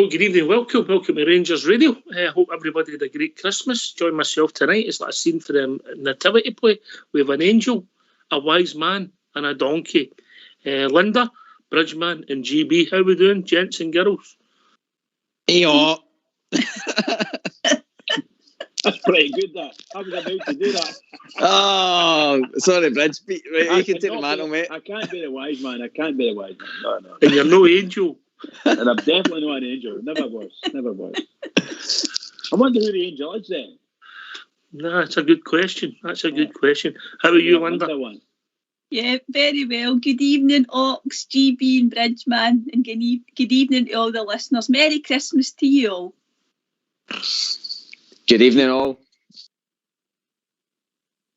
Well, good evening, welcome to Rangers Radio. I hope everybody had a great Christmas. Join myself tonight. It's like a scene for the nativity play. We have an angel, a wise man and a donkey. Linda, Bridgeman and GB, how we doing, gents and girls? Hey-o. That's pretty good, that. I was about to do that. Oh, sorry, Bridge. Right, you can take the mantle, mate. I can't be the wise man. No. And you're no angel. And I'm definitely not an angel. Never was. I wonder who the angel is then. Nah, that's a good question. How are you, Linda? Yeah, very well. Good evening, Ox, GB and Bridgeman, and good evening to all the listeners. Merry Christmas to you all. Good evening, all.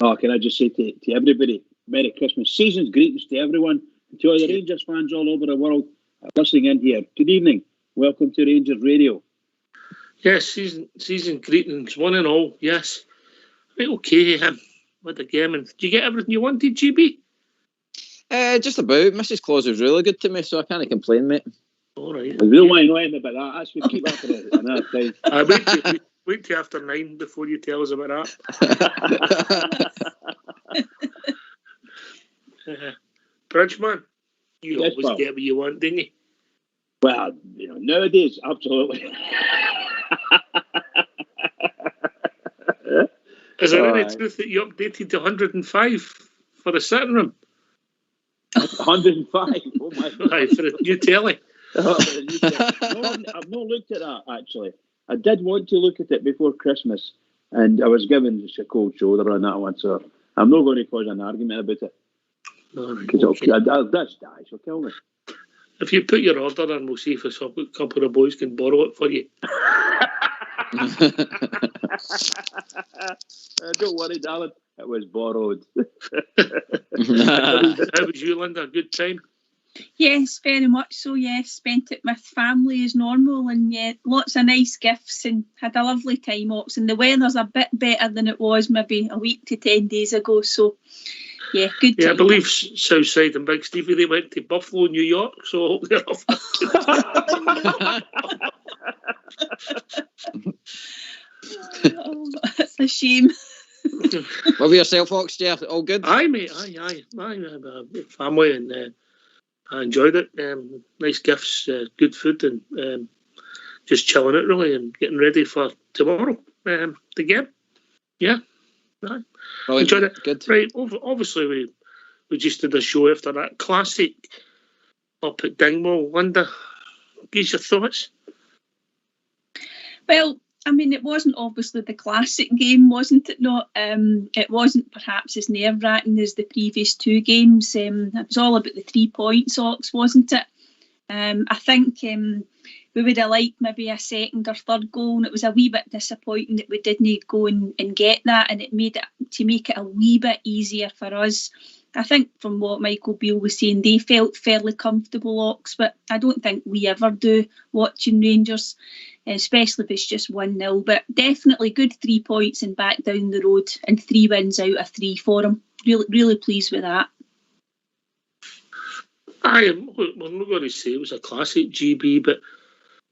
Oh, can I just say to everybody, Merry Christmas. Season's greetings to everyone, to all the Rangers fans all over the world listening in here. Good evening. Welcome to Rangers Radio. Yes, season greetings, one and all. Yes. Right, okay. What a game. And did you get everything you wanted, GB? Just about. Mrs. Claus was really good to me, so I can't complain, mate. All right. I really want to know anything about that. That's what keep up for another time. Wait till after 9 before you tell us about that. Bridgeman, you always get what you want, didn't you? Well, nowadays, absolutely. Is there any truth that you updated to 105 for the sitting room? 105? Oh my God. Aye, for a new telly. No, I've not looked at that, actually. I did want to look at it before Christmas, and I was given just a cold shoulder on that one, so I'm not going to cause an argument about it. Because I'll just die, she'll kill me. If you put your order in, we'll see if a couple of boys can borrow it for you. Don't worry, darling. It was borrowed. How was you, Linda? Good time? Yes, very much so, yes. Spent it with family as normal, and yeah, lots of nice gifts, and had a lovely time, Ox. And the weather's a bit better than it was maybe a week to 10 days ago, so yeah, good time. Yeah, I believe Southside and Big Stevie, they went to Buffalo, New York, so I hope they're off. Oh, that's a shame. What about yourself, Ox? Yeah, all good? Aye, mate, aye. Family, and I enjoyed it. Nice gifts, good food, and just chilling out, really, and getting ready for tomorrow, the game. Yeah. Aye. Well, enjoyed it. Good. Right, obviously we just did a show after that classic up at Dingwall. Linda, give your thoughts. Well, I mean, it wasn't obviously the classic game, wasn't it? Not. It wasn't perhaps as nerve-wracking as the previous two games. It was all about the 3 points, Ox, wasn't it? I think we would have liked maybe a second or third goal, and it was a wee bit disappointing that we didn't go and get that, and it made it to make it a wee bit easier for us. I think from what Michael Beale was saying, they felt fairly comfortable, Ox, but I don't think we ever do watching Rangers, especially if it's just 1-0. But definitely good 3 points and back down the road, and 3 wins out of 3 for them. Really pleased with that. We're not going to say it was a classic, GB, but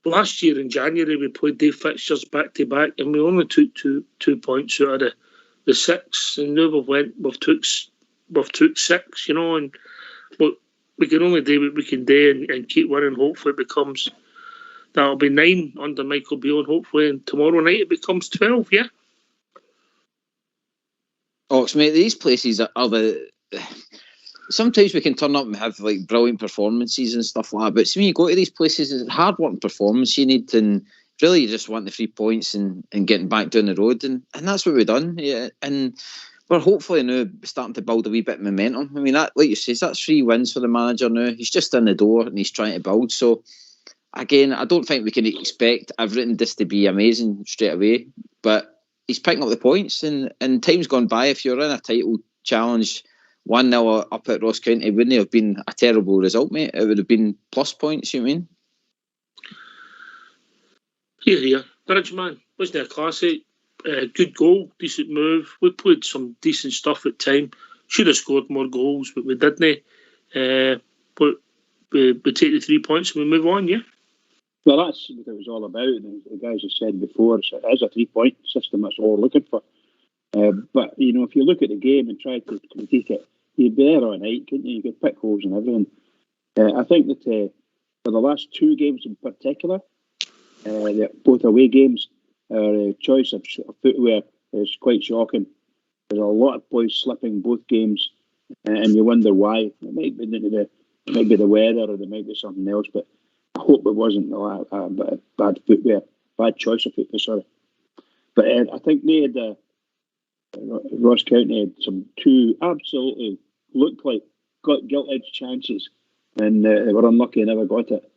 last year in January we played their fixtures back to back, and we only took two points out of the 6, and now we've took 6, and but we can only do what we can do and keep winning. Hopefully that'll be 9 under Michael Beale, and hopefully tomorrow night it becomes 12. Yeah. Ox, mate, these places are the. Sometimes we can turn up and have like brilliant performances and stuff like that, but when you go to these places, it's hard working performance you need, and really you just want the 3 points and getting back down the road, and that's what we've done. Yeah, and we're hopefully now starting to build a wee bit of momentum. I mean, that, like you say, that's 3 wins for the manager now. He's just in the door and he's trying to build. So again, I don't think we can expect everything just to be amazing straight away, but he's picking up the points, and time's gone by. If you're in a title challenge 1-0 up at Ross County, wouldn't it have been a terrible result, mate? It would have been plus points, you mean? Here. Bridgeman, wasn't it a classic? Good goal, decent move. We played some decent stuff at time. Should have scored more goals, but we didn't. But we take the 3 points and we move on, yeah? Well, that's what it was all about. And the guys have said before, it is a 3-point system. That's all we're looking for. But, if you look at the game and try to critique it, you'd be there all night, couldn't you? You could pick holes and everything. I think that for the last 2 games in particular, both away games, our choice of footwear is quite shocking. There's a lot of boys slipping both games, and you wonder why. It might be the weather, or there might be something else, but I hope it wasn't bad footwear, bad choice of footwear, sorry. But I think they had, Ross County had 2 absolutely looked like gilt-edged chances, and they were unlucky and never got it.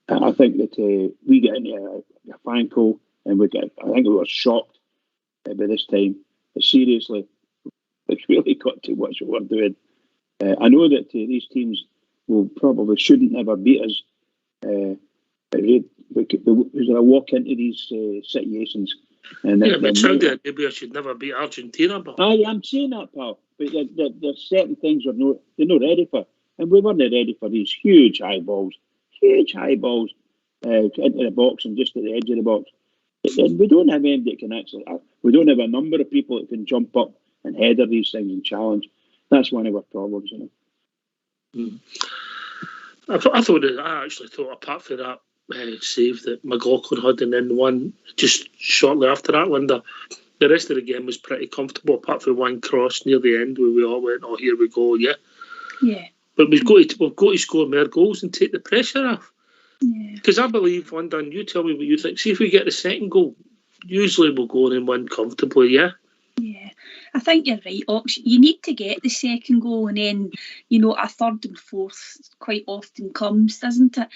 I think that we get into a fan call, and I think we were shocked by this time. But seriously, it's really got to watch what we're doing. I know that these teams shouldn't ever beat us. We're going to walk into these situations. And but Saudi Arabia should never beat Argentina. But I'm saying that, pal. But there's certain things they're not ready for. And we weren't ready for these huge high balls into the box and just at the edge of the box. And we don't have anybody that can actually. We don't have a number of people that can jump up and header these things and challenge. That's one of our problems, I actually thought, apart from that save that McLaughlin had, and then one just shortly after that, Linda, the rest of the game was pretty comfortable, apart from one cross near the end where we all went, "Oh, here we go, yeah." Yeah. But we've got to score more goals and take the pressure off. Yeah. Because I believe, Linda, and you tell me what you think. See if we get the second goal, usually we'll go in and win comfortably, yeah. Yeah, I think you're right, Ox. You need to get the second goal, and then, a third and fourth quite often comes, doesn't it?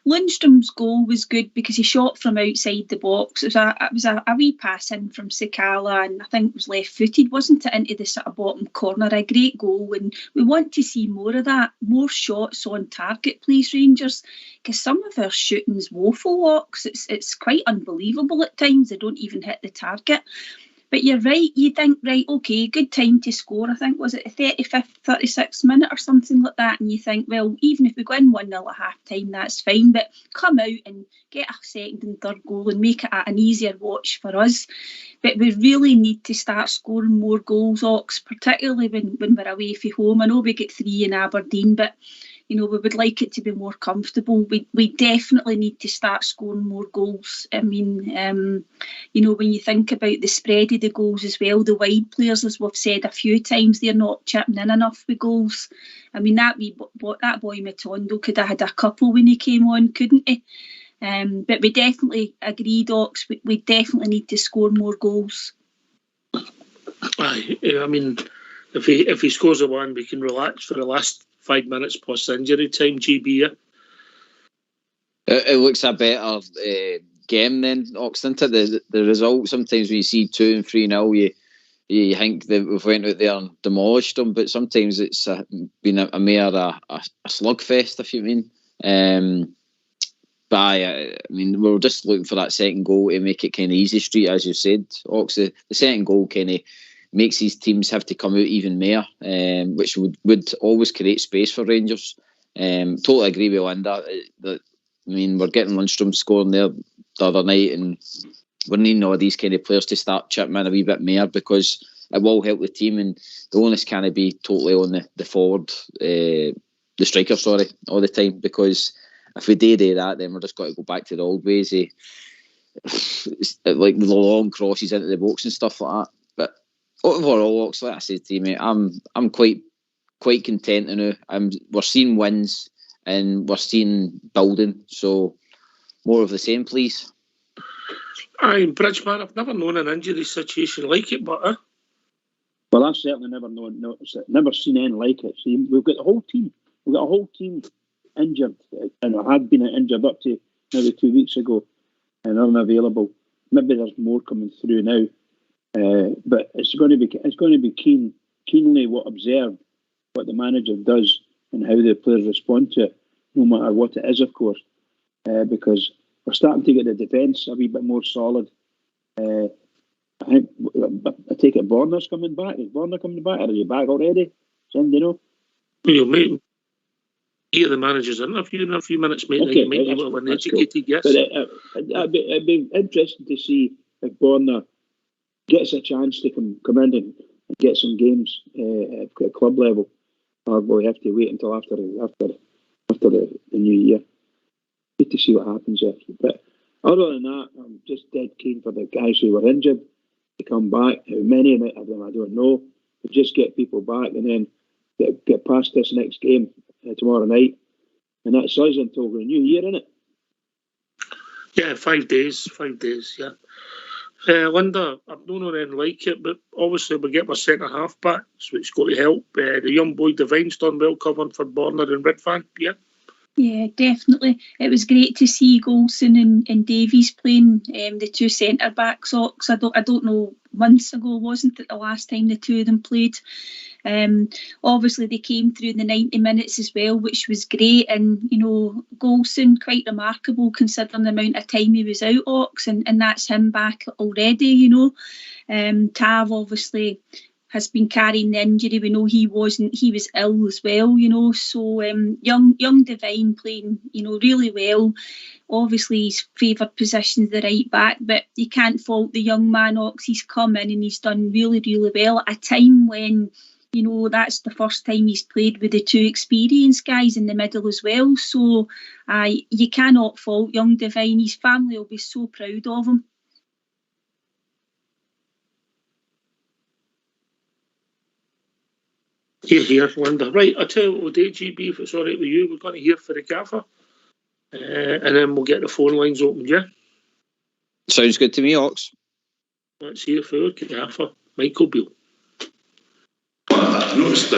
Lundstrom's goal was good because he shot from outside the box. It was a wee pass in from Sakala, and I think it was left-footed, wasn't it, into the sort of bottom corner. A great goal, and we want to see more of that, more shots on target, please, Rangers, because some of our shooting's woeful, Ox. It's quite unbelievable at times. They don't even hit the target. But you're right, you think, right, okay, good time to score. I think, was it the 35th, 36th minute or something like that? And you think, well, even if we go in 1-0 at half-time, that's fine. But come out and get a second and third goal and make it an easier watch for us. But we really need to start scoring more goals, Ox, particularly when we're away from home. I know we get 3 in Aberdeen, but we would like it to be more comfortable. We definitely need to start scoring more goals. I mean, when you think about the spread of the goals as well, the wide players, as we've said a few times, they're not chipping in enough with goals. I mean, that boy Matondo could have had a couple when he came on, couldn't he? But we definitely agree, Docs. We definitely need to score more goals. Aye, I mean, if he scores a one, we can relax for the last 5 minutes plus injury time, GB. It looks a better game then, Ox, isn't it? The result, sometimes when you see 2 and 3-0, you think that we've went out there and demolished them, but sometimes it's been a slugfest, if you mean. But I mean, we're just looking for that second goal to make it kind of easy street, as you said, Ox. The second goal kind of makes these teams have to come out even more, which would always create space for Rangers. Totally agree with Linda. We're getting Lundstrom scoring there the other night, and we're needing all these kind of players to start chipping in a wee bit more, because it will help the team, and the onus can't be totally on the forward, the striker, all the time, because if we do that, then we're just got to go back to the old ways, like the long crosses into the box and stuff like that. But overall, like I said to you, mate, I'm quite content now. We're seeing wins and we're seeing building, so more of the same, please. Aye, Bridgeman, I've never known an injury situation like it, but well, I've certainly never seen anything like it. See, we've got a whole team injured, and I had been injured up to maybe 2 weeks ago and unavailable. Maybe there's more coming through now, but it's going to be keenly observed what the manager does and how the players respond to it, no matter what it is, of course, because we're starting to get the defence a wee bit more solid. I take it Borner's coming back. Is Borner coming back? Are you back already? What do you know? Mate, Hear the manager's interview in a few minutes, mate. Okay, Then you might be able to have an educated guess. But it'd be interesting to see if Borna gets a chance to come in and get some games at club level, or will we have to wait until after the new year? Good to see what happens there. But other than that, I'm just dead keen for the guys who were injured to come back. How many of them I don't know. But just get people back and then get past this next game tomorrow night, and that's us until the new year, isn't it? Yeah, 5 days. 5 days. Yeah. Linda, I've not known anything like it, but obviously we get my centre half backs, which got to help. The young boy Devine's done well covering for Borna and Redfan. Yeah. Yeah, definitely. It was great to see Golson and Davies playing the two centre backs. I don't know, months ago, wasn't it the last time the two of them played? Obviously they came through the 90 minutes as well, which was great. And Golson, quite remarkable considering the amount of time he was out, Ox, and that's him back already. Tav obviously has been carrying the injury. We know he was ill as well, so young Devine playing really well. Obviously his favoured position is the right back, but you can't fault the young man, Ox. He's come in and he's done really, really well at a time when that's the first time he's played with the two experienced guys in the middle as well. So you cannot fault young Devine. His family will be so proud of him. Here, Linda. Right, I'll tell you what we'll do, GB, if it's all right with you. We're going to hear for the gaffer, and then we'll get the phone lines open, yeah? Sounds good to me, Ox. Let's hear for the gaffer, Michael Beale. I noticed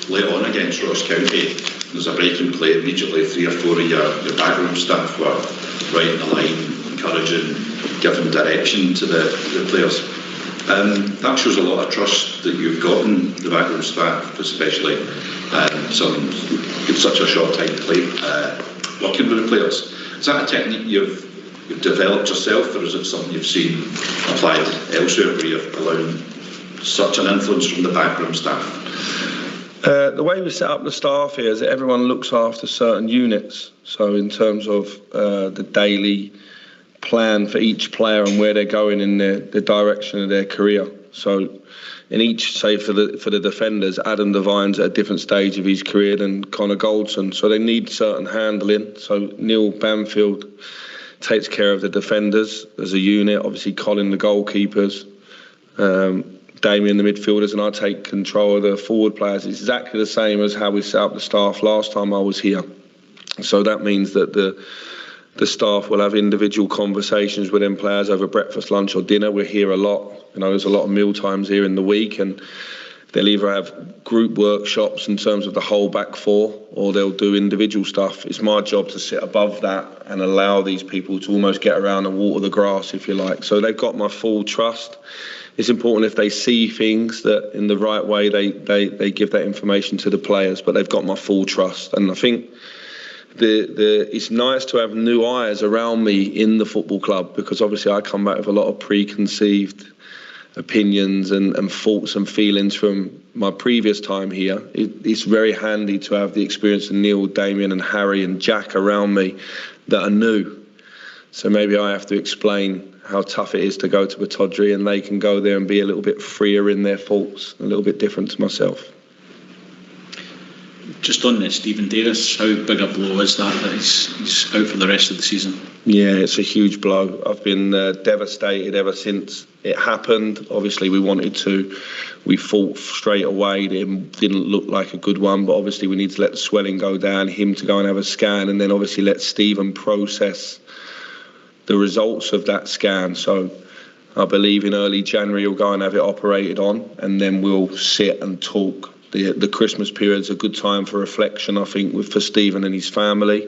late on against Ross County, there's a break in play immediately. 3 or 4 of your backroom staff were right in the line, encouraging, giving direction to the players. That shows a lot of trust that you've gotten the backroom staff, especially in such a short time play, working with the players. Is that a technique you've developed yourself, or is it something you've seen applied elsewhere where you're allowing such an influence from the backroom staff? The way we set up the staff here is that everyone looks after certain units. So in terms of the daily plan for each player and where they're going in the direction of their career. So in each, say for the defenders, Adam Devine's at a different stage of his career than Connor Goldson. So they need certain handling. So Neil Banfield takes care of the defenders as a unit. Obviously Colin the goalkeepers. Damien the midfielders, and I take control of the forward players. It's exactly the same as how we set up the staff last time I was here. So that means that the staff will have individual conversations with them players over breakfast, lunch or dinner. We're here a lot. There's a lot of meal times here in the week, and they'll either have group workshops in terms of the whole back four, or they'll do individual stuff. It's my job to sit above that and allow these people to almost get around and water the grass, if you like. So they've got my full trust. It's important if they see things that in the right way, they give that information to the players, but they've got my full trust. And I think it's nice to have new eyes around me in the football club, because obviously I come back with a lot of preconceived opinions and thoughts and feelings from my previous time here. It's very handy to have the experience of Neil, Damien and Harry and Jack around me that are new. So maybe I have to explain how tough it is to go to Batodri, and they can go there and be a little bit freer in their thoughts, a little bit different to myself. Just on this, Stephen Davis, how big a blow is that he's out for the rest of the season? Yeah, it's a huge blow. I've been devastated ever since it happened. Obviously, we fought straight away. It didn't look like a good one, but obviously we need to let the swelling go down, him to go and have a scan, and then obviously let Stephen process the results of that scan. So I believe in early January he'll go and have it operated on, and then we'll sit and talk. The Christmas period is a good time for reflection, I think, for Stephen and his family.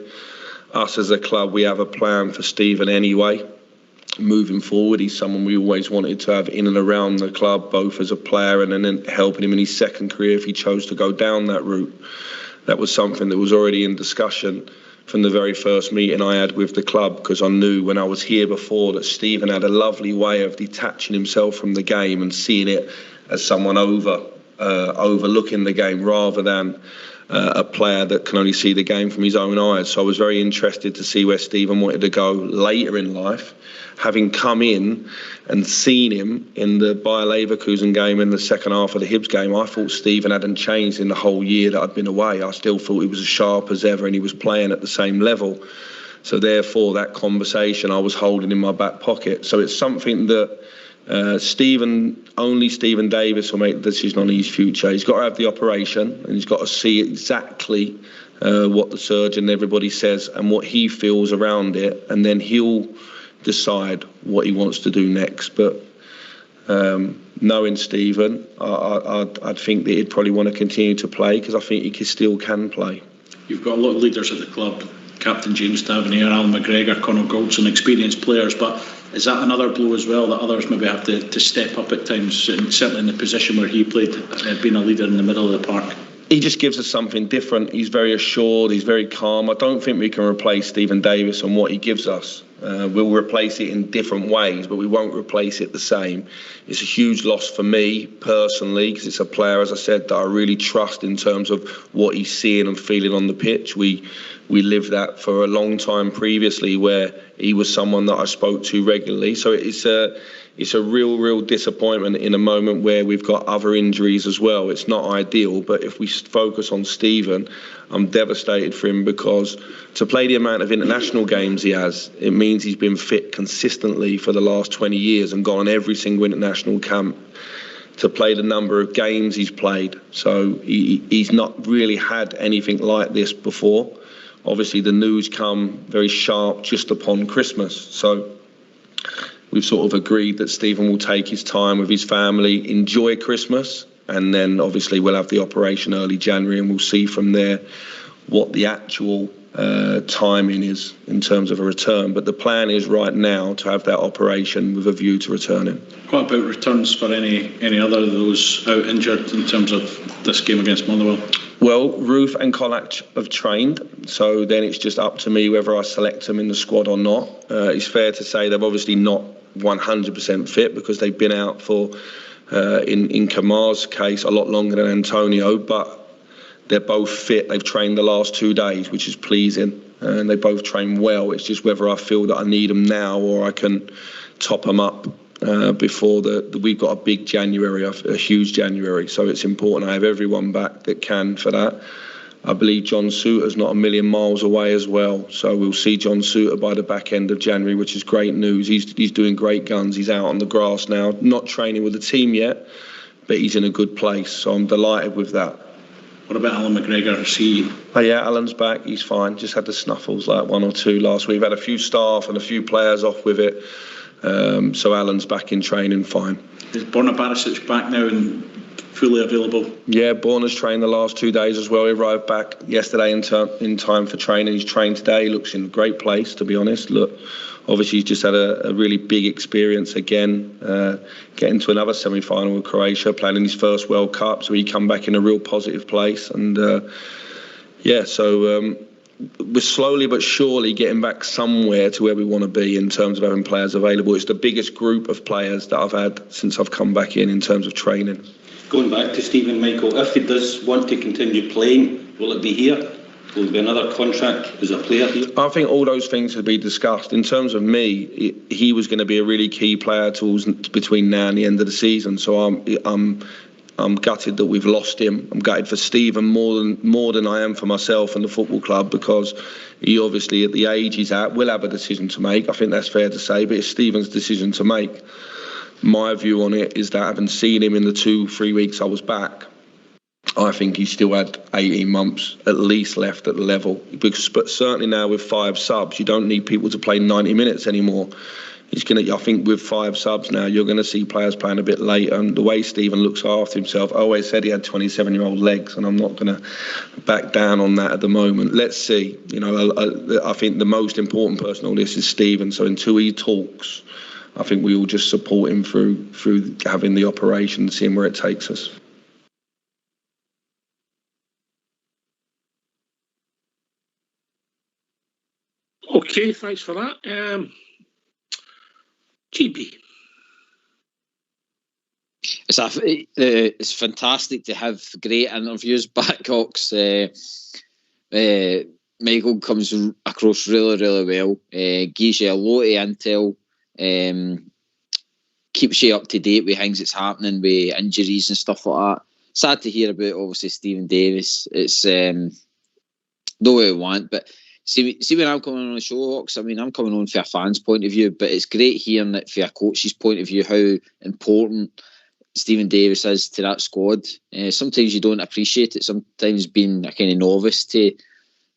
Us as a club, we have a plan for Stephen anyway. Moving forward, he's someone we always wanted to have in and around the club, both as a player and then helping him in his second career if he chose to go down that route. That was something that was already in discussion from the very first meeting I had with the club, because I knew when I was here before that Stephen had a lovely way of detaching himself from the game and seeing it as someone over overlooking the game rather than a player that can only see the game from his own eyes. So I was very interested to see where Stephen wanted to go later in life. Having come in and seen him in the Bayer Leverkusen game in the second half of the Hibs game, I thought Stephen hadn't changed in the whole year that I'd been away. I still thought he was as sharp as ever and he was playing at the same level. So therefore, that conversation I was holding in my back pocket. So it's something that only Stephen Davis will make the decision on his future. He's got to have the operation and he's got to see exactly what the surgeon and everybody says and what he feels around it, and then he'll decide what he wants to do next. But knowing Stephen, I'd think that he'd probably want to continue to play because I think he still can play. You've got a lot of leaders at the club, Captain James Tavernier, Alan McGregor, Conor Goldson, experienced players, but is that another blow as well that others maybe have to step up at times, and certainly in the position where he played, being a leader in the middle of the park? He just gives us something different. He's very assured, he's very calm. I don't think we can replace Stephen Davis on what he gives us. We'll replace it in different ways, but we won't replace it the same. It's a huge loss for me personally because it's a player, as I said, that I really trust in terms of what he's seeing and feeling on the pitch. We lived that for a long time previously where he was someone that I spoke to regularly. So it's a real disappointment in a moment where we've got other injuries as well. It's not ideal, but if we focus on Stephen, I'm devastated for him because to play the amount of international games he has, it means he's been fit consistently for the last 20 years and gone on every single international camp to play the number of games he's played. So he's not really had anything like this before. Obviously, the news come very sharp just upon Christmas. So we've sort of agreed that Stephen will take his time with his family, enjoy Christmas, and then obviously we'll have the operation early January and we'll see from there what the actual timing is in terms of a return. But the plan is right now to have that operation with a view to returning. What about returns for any other of those out injured in terms of this game against Motherwell? Well, Ruth and Kolak have trained, so then it's just up to me whether I select them in the squad or not. It's fair to say they're obviously not 100% fit because they've been out for, in Kamar's case, a lot longer than Antonio, but they're both fit. They've trained the last 2 days, which is pleasing, and they both train well. It's just whether I feel that I need them now or I can top them up before we've got a big January, a huge January. So it's important I have everyone back that can for that. I believe John Suter's not a million miles away as well. So we'll see John Suter by the back end of January, which is great news. He's doing great guns. He's out on the grass now, not training with the team yet, but he's in a good place. So I'm delighted with that. What about Alan McGregor? Is he? Oh yeah, Alan's back. He's fine. Just had the snuffles, like 1 or 2 last week. We've had a few staff and a few players off with it. So Alan's back in training fine. Is Borna Barisic back now and fully available? Yeah, Borna's trained the last 2 days as well. He arrived back yesterday in time for training. He's trained today. He looks in a great place, to be honest. Look, obviously he's just had a really big experience again, getting to another semi-final with Croatia, playing in his first World Cup. So he come back in a real positive place. And we're slowly but surely getting back somewhere to where we want to be in terms of having players available. It's the biggest group of players that I've had since I've come back in terms of training. Going back to Stephen, Michael, if he does want to continue playing, will it be here? Will there be another contract as a player here? I think all those things will be discussed. In terms of me, he was going to be a really key player between now and the end of the season. So I'm gutted that we've lost him. I'm gutted for Stephen more than I am for myself and the football club, because he obviously, at the age he's at, will have a decision to make. I think that's fair to say, but it's Stephen's decision to make. My view on it is that, having seen him in the 2-3 weeks I was back, I think he still had 18 months at least left at the level. But certainly now with 5 subs, you don't need people to play 90 minutes anymore. I think with 5 subs now, you're going to see players playing a bit later. And the way Stephen looks after himself, I always said he had 27-year-old legs, and I'm not going to back down on that at the moment. Let's see. I think the most important person on this is Stephen. So until he talks, I think we all just support him through having the operation, seeing where it takes us. Okay, thanks for that. GB. It's fantastic to have great interviews back, Hawks. Michael comes across really, really well. Gives you a lot of intel. Keeps you up to date with things that's happening with injuries and stuff like that. Sad to hear about, obviously, Stephen Davis. It's not what we want, but see when I'm coming on the show, Hawks, I mean, I'm coming on from a fan's point of view, but it's great hearing that from a coach's point of view how important Stephen Davis is to that squad. Sometimes you don't appreciate it, sometimes being a kind of novice to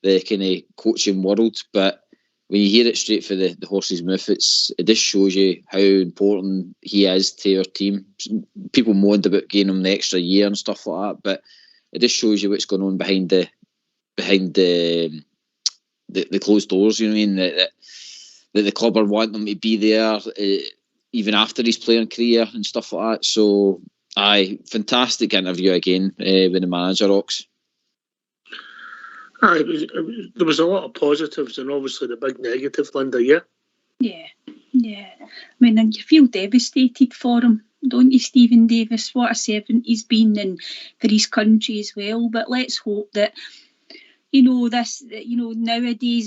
the kind of coaching world, but when you hear it straight for the horse's mouth, it just shows you how important he is to our team. People moaned about getting him the extra year and stuff like that, but it just shows you what's going on behind the closed doors. You know what I mean? That the club are wanting him to be there even after his playing career and stuff like that. So, fantastic interview again with the manager, Ox. There was a lot of positives and obviously the big negative, Linda, yeah? Yeah. I mean, and you feel devastated for him, don't you, Stephen Davis? What a servant he's been and for his country as well. But let's hope that, nowadays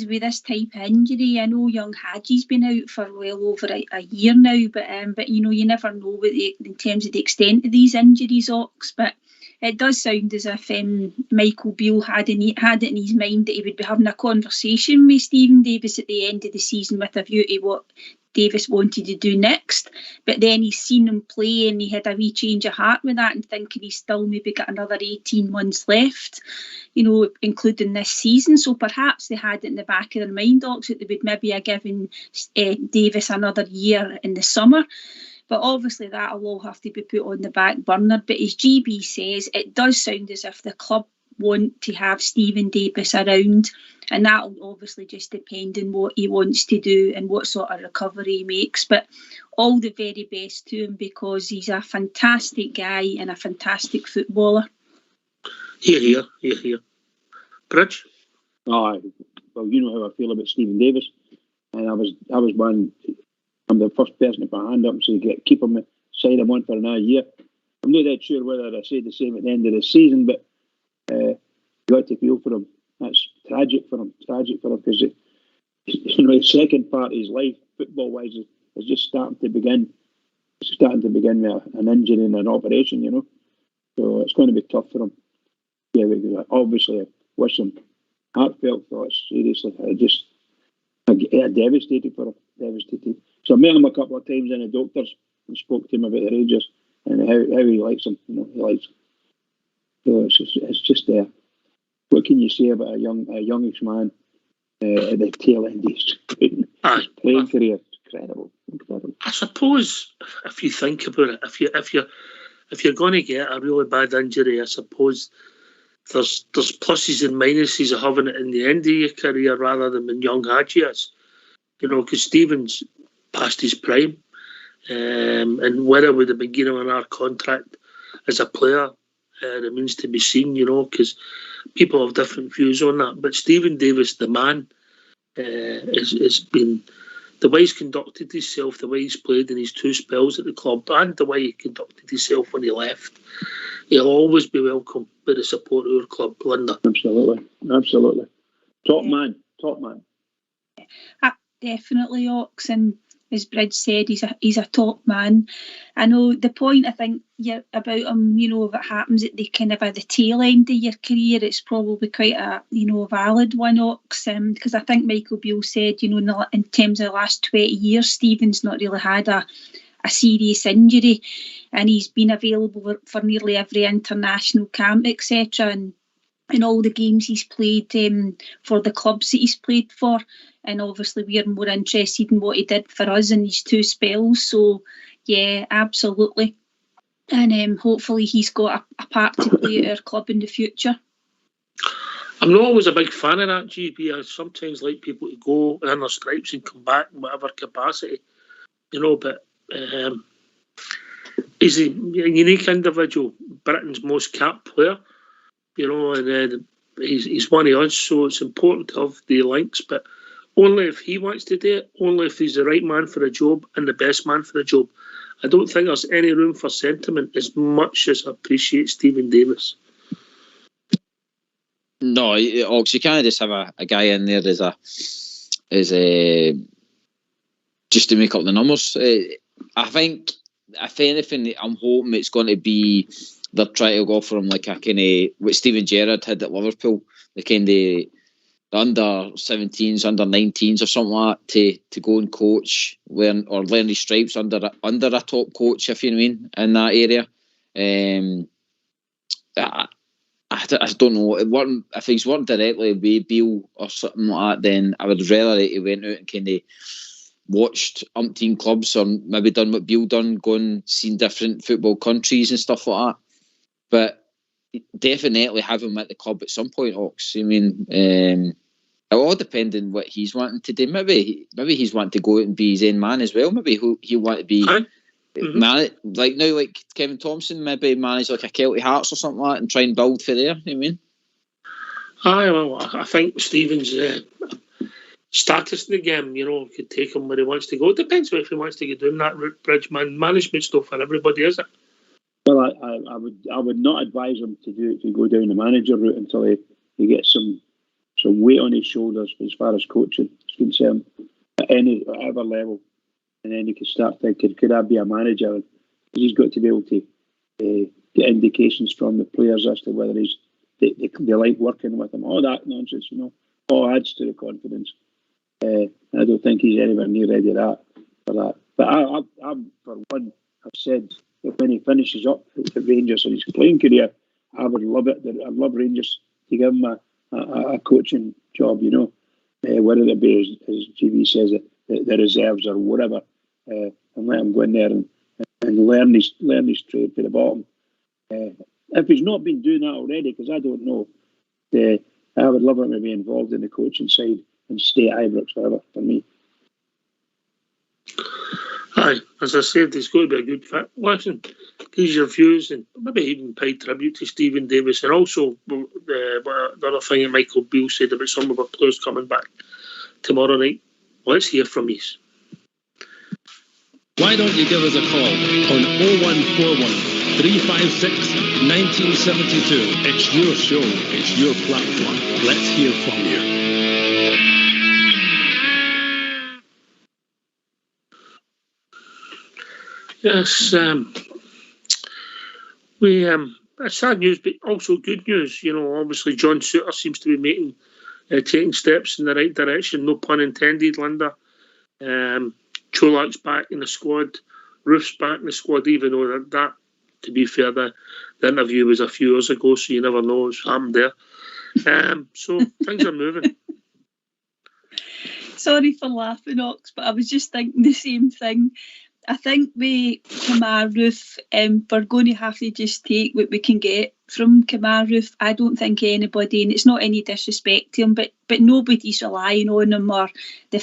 with this type of injury, I know young Hadji's been out for well over a year now, but you never know in terms of the extent of these injuries, Ox. But it does sound as if Michael Beale had it in his mind that he would be having a conversation with Stephen Davis at the end of the season with a view to what Davis wanted to do next. But then he's seen him play and he had a wee change of heart with that and thinking he's still maybe got another 18 months left, including this season. So perhaps they had it in the back of their mind, Ox, that they would maybe have given Davis another year in the summer. But obviously that'll all have to be put on the back burner. But as GB says, it does sound as if the club want to have Stephen Davis around, and that'll obviously just depend on what he wants to do and what sort of recovery he makes. But all the very best to him, because he's a fantastic guy and a fantastic footballer. Here. Bridge? Well, you know how I feel about Stephen Davis, and I was one. I'm the first person to put my hand up and say, keep him side of one for another year. I'm not that sure whether I say the same at the end of the season, but you got to feel for him. That's tragic for him because his second part of his life, football-wise, is just starting to begin. It's starting to begin with an injury and an operation, So it's going to be tough for him. Yeah, obviously, I wish him heartfelt thoughts. Seriously, I devastated for him. Devastated. So I met him a couple of times in the doctors and spoke to him about the Rangers and how he likes them. He likes them. So it's just there. What can you say about a youngish man at the tail end of his playing career? Incredible. I suppose if you think about it, if you're going to get a really bad injury, I suppose there's pluses and minuses of having it in the end of your career rather than when young Hadji is. Because Stephen's past his prime, and whether we'd have been given an our contract as a player remains to be seen, because people have different views on that. But Stephen Davis, the man, has been the way he's conducted himself, the way he's played in his 2 spells at the club, and the way he conducted himself when he left. He'll always be welcome by the support of our club, Linda. Absolutely. Top man. Definitely, Ox, and as Bridge said, he's a top man. I know the point I think about him, if it happens at the kind of at the tail end of your career, it's probably quite a valid one, Ox, because I think Michael Beale said, in terms of the last 20 years, Stephen's not really had a serious injury, and he's been available for nearly every international camp, etc., and in all the games he's played for the clubs that he's played for. And obviously we're more interested in what he did for us in his 2 spells. So, yeah, absolutely. And hopefully he's got a part to play at our club in the future. I'm not always a big fan of that, GB. I sometimes like people to go in their stripes and come back in whatever capacity, but he's a unique individual, Britain's most capped player, and he's one of us, so it's important to have the links, but only if he wants to do it, only if he's the right man for the job and the best man for the job. I don't think there's any room for sentiment as much as I appreciate Stephen Davis. No, Ox, you can't just have a guy in there as a just to make up the numbers. I think, if anything, I'm hoping it's going to be they're trying to go for him like a kind of what Steven Gerrard had at Liverpool, the kind of under 17s, under 19s or something like that, to go and coach, learn his stripes under a top coach, if you know what I mean, in that area. I don't know. If he's working directly with Beale or something like that, then I would rather he went out and kind of watched umpteen clubs, or maybe done what Beale done, going seen different football countries and stuff like that. But definitely have him at the club at some point, Ox. I mean, it all depends on what he's wanting to do. Maybe he's wanting to go out and be his own man as well. Maybe he'll want to be like Kevin Thompson, maybe manage like a Celtic Hearts or something like that and try and build for there. You know what I mean? I think Stephen's status in the game, could take him where he wants to go. It depends if he wants to get down that route, Bridgeman. Management stuff for everybody, is it? Well, I would not advise him to go down the manager route until he gets some weight on his shoulders as far as coaching is concerned at whatever level, and then you can start thinking, could I be a manager? He's got to be able to get indications from the players as to whether they like working with him. All that nonsense, all adds to the confidence. I don't think he's anywhere near ready for that. But I for one, I've said that when he finishes up at Rangers in his playing career, I would love it. I'd love Rangers to give him a coaching job, whether it be, as GB says, the reserves or whatever, and let him go in there and learn his trade for the bottom. If he's not been doing that already, because I don't know, I would love him to be involved in the coaching side and stay at Ibrox forever, for me. Aye, as I said, he's got to be a good fit. Listen, these are your views, and maybe even pay tribute to Stephen Davis, and also the other thing that Michael Beale said about some of our players coming back tomorrow night. Let's hear from you. Why don't you give us a call on 0141 356 1972. It's your show, it's your platform. Let's hear from you. Yes, it's sad news, but also good news. Obviously John Souttar seems to be taking steps in the right direction. No pun intended, Linda. Cholak's back in the squad. Roof's back in the squad, even though that to be fair, the interview was a few years ago, so you never know what's happened there. So things are moving. Sorry for laughing, Ox, but I was just thinking the same thing. I think with Kemar Roof, we're going to have to just take what we can get from Kemar Roof. I don't think anybody, and it's not any disrespect to him, but nobody's relying on him, or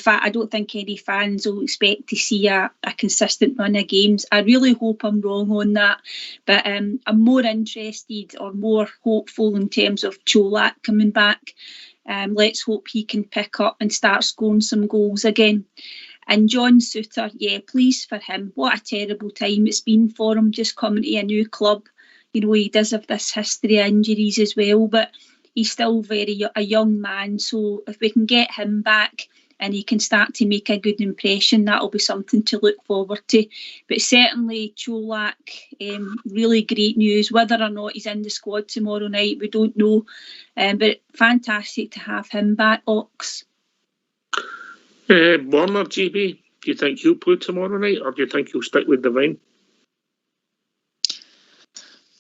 I don't think any fans will expect to see a consistent run of games. I really hope I'm wrong on that, but I'm more interested or more hopeful in terms of Cholak coming back. Let's hope he can pick up and start scoring some goals again. And John Souttar, pleased for him. What a terrible time it's been for him, just coming to a new club. He does have this history of injuries as well, but he's still a young man. So if we can get him back and he can start to make a good impression, that'll be something to look forward to. But certainly Cholak, really great news. Whether or not he's in the squad tomorrow night, we don't know. But fantastic to have him back, Ox. Warner, GB, do you think he'll play tomorrow night, or do you think he'll stick with Devine?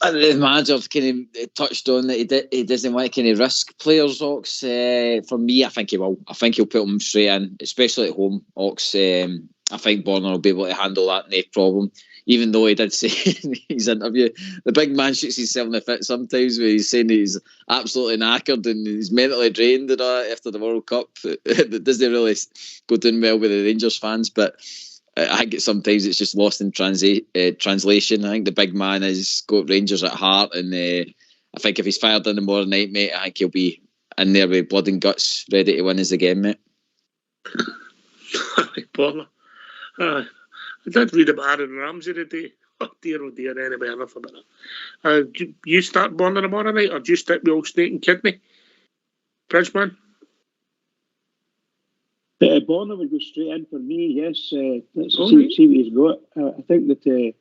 The manager kind of touched on that he doesn't want to kind of risk players, Ox. For me, I think he will. I think he'll put them straight in, especially at home, Ox. I think Borna will be able to handle that, no problem. Even though he did say in his interview, the big man shoots himself in the foot sometimes, where he's saying he's absolutely knackered and he's mentally drained after the World Cup. That doesn't really go down well with the Rangers fans, but I think sometimes it's just lost in translation. I think the big man has got Rangers at heart, and I think if he's fired in tomorrow night, mate, I think he'll be in there with blood and guts, ready to win us again, mate. Borna. I did read about Aaron Ramsey today. Oh dear, anyway, enough about it. Do you start Borna tomorrow night, or do you stick with old Snake and Kidney? Bridgeman? Borna would go straight in for me, yes. Let's see what he's got. I think that the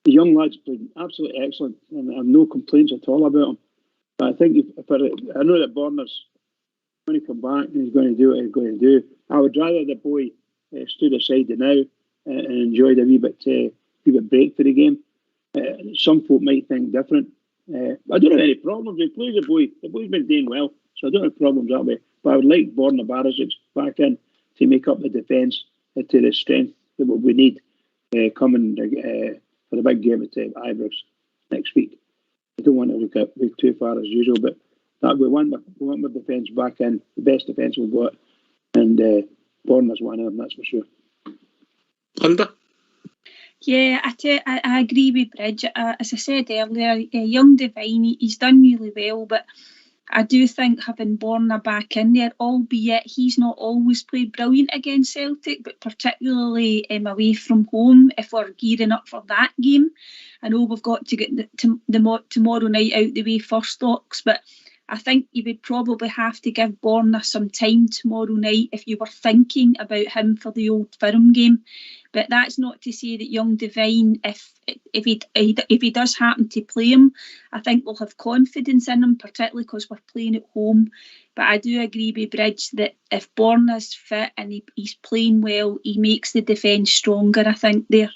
young lad's played absolutely excellent, and I have no complaints at all about him. But I think I know that Borna's going to come back and he's going to do what he's going to do. I would rather the boy stood aside now and enjoyed a wee bit break for the game. Some folk might think different. I don't have any problems. He plays the boy. The boy's been doing well, so I don't have problems that way. But I would like Borna Barisic back in to make up the defence to the strength that we need coming for the big game at Ibrox next week. I don't want to look too far as usual, but that we want the defence back in, the best defence we've got, and Borna's one of them, that's for sure. Linda? Yeah, I agree with Bridge. As I said earlier, young Devine, he's done really well, but I do think having Borna back in there, albeit he's not always played brilliant against Celtic, but particularly away from home, if we're gearing up for that game. I know we've got to get tomorrow night out the way first, Ox, but I think you would probably have to give Borna some time tomorrow night if you were thinking about him for the Old Firm game. But that's not to say that young Devine, if he does happen to play him, I think we'll have confidence in him, particularly because we're playing at home. But I do agree with Bridge that if Borna's fit and he's playing well, he makes the defence stronger, I think, there.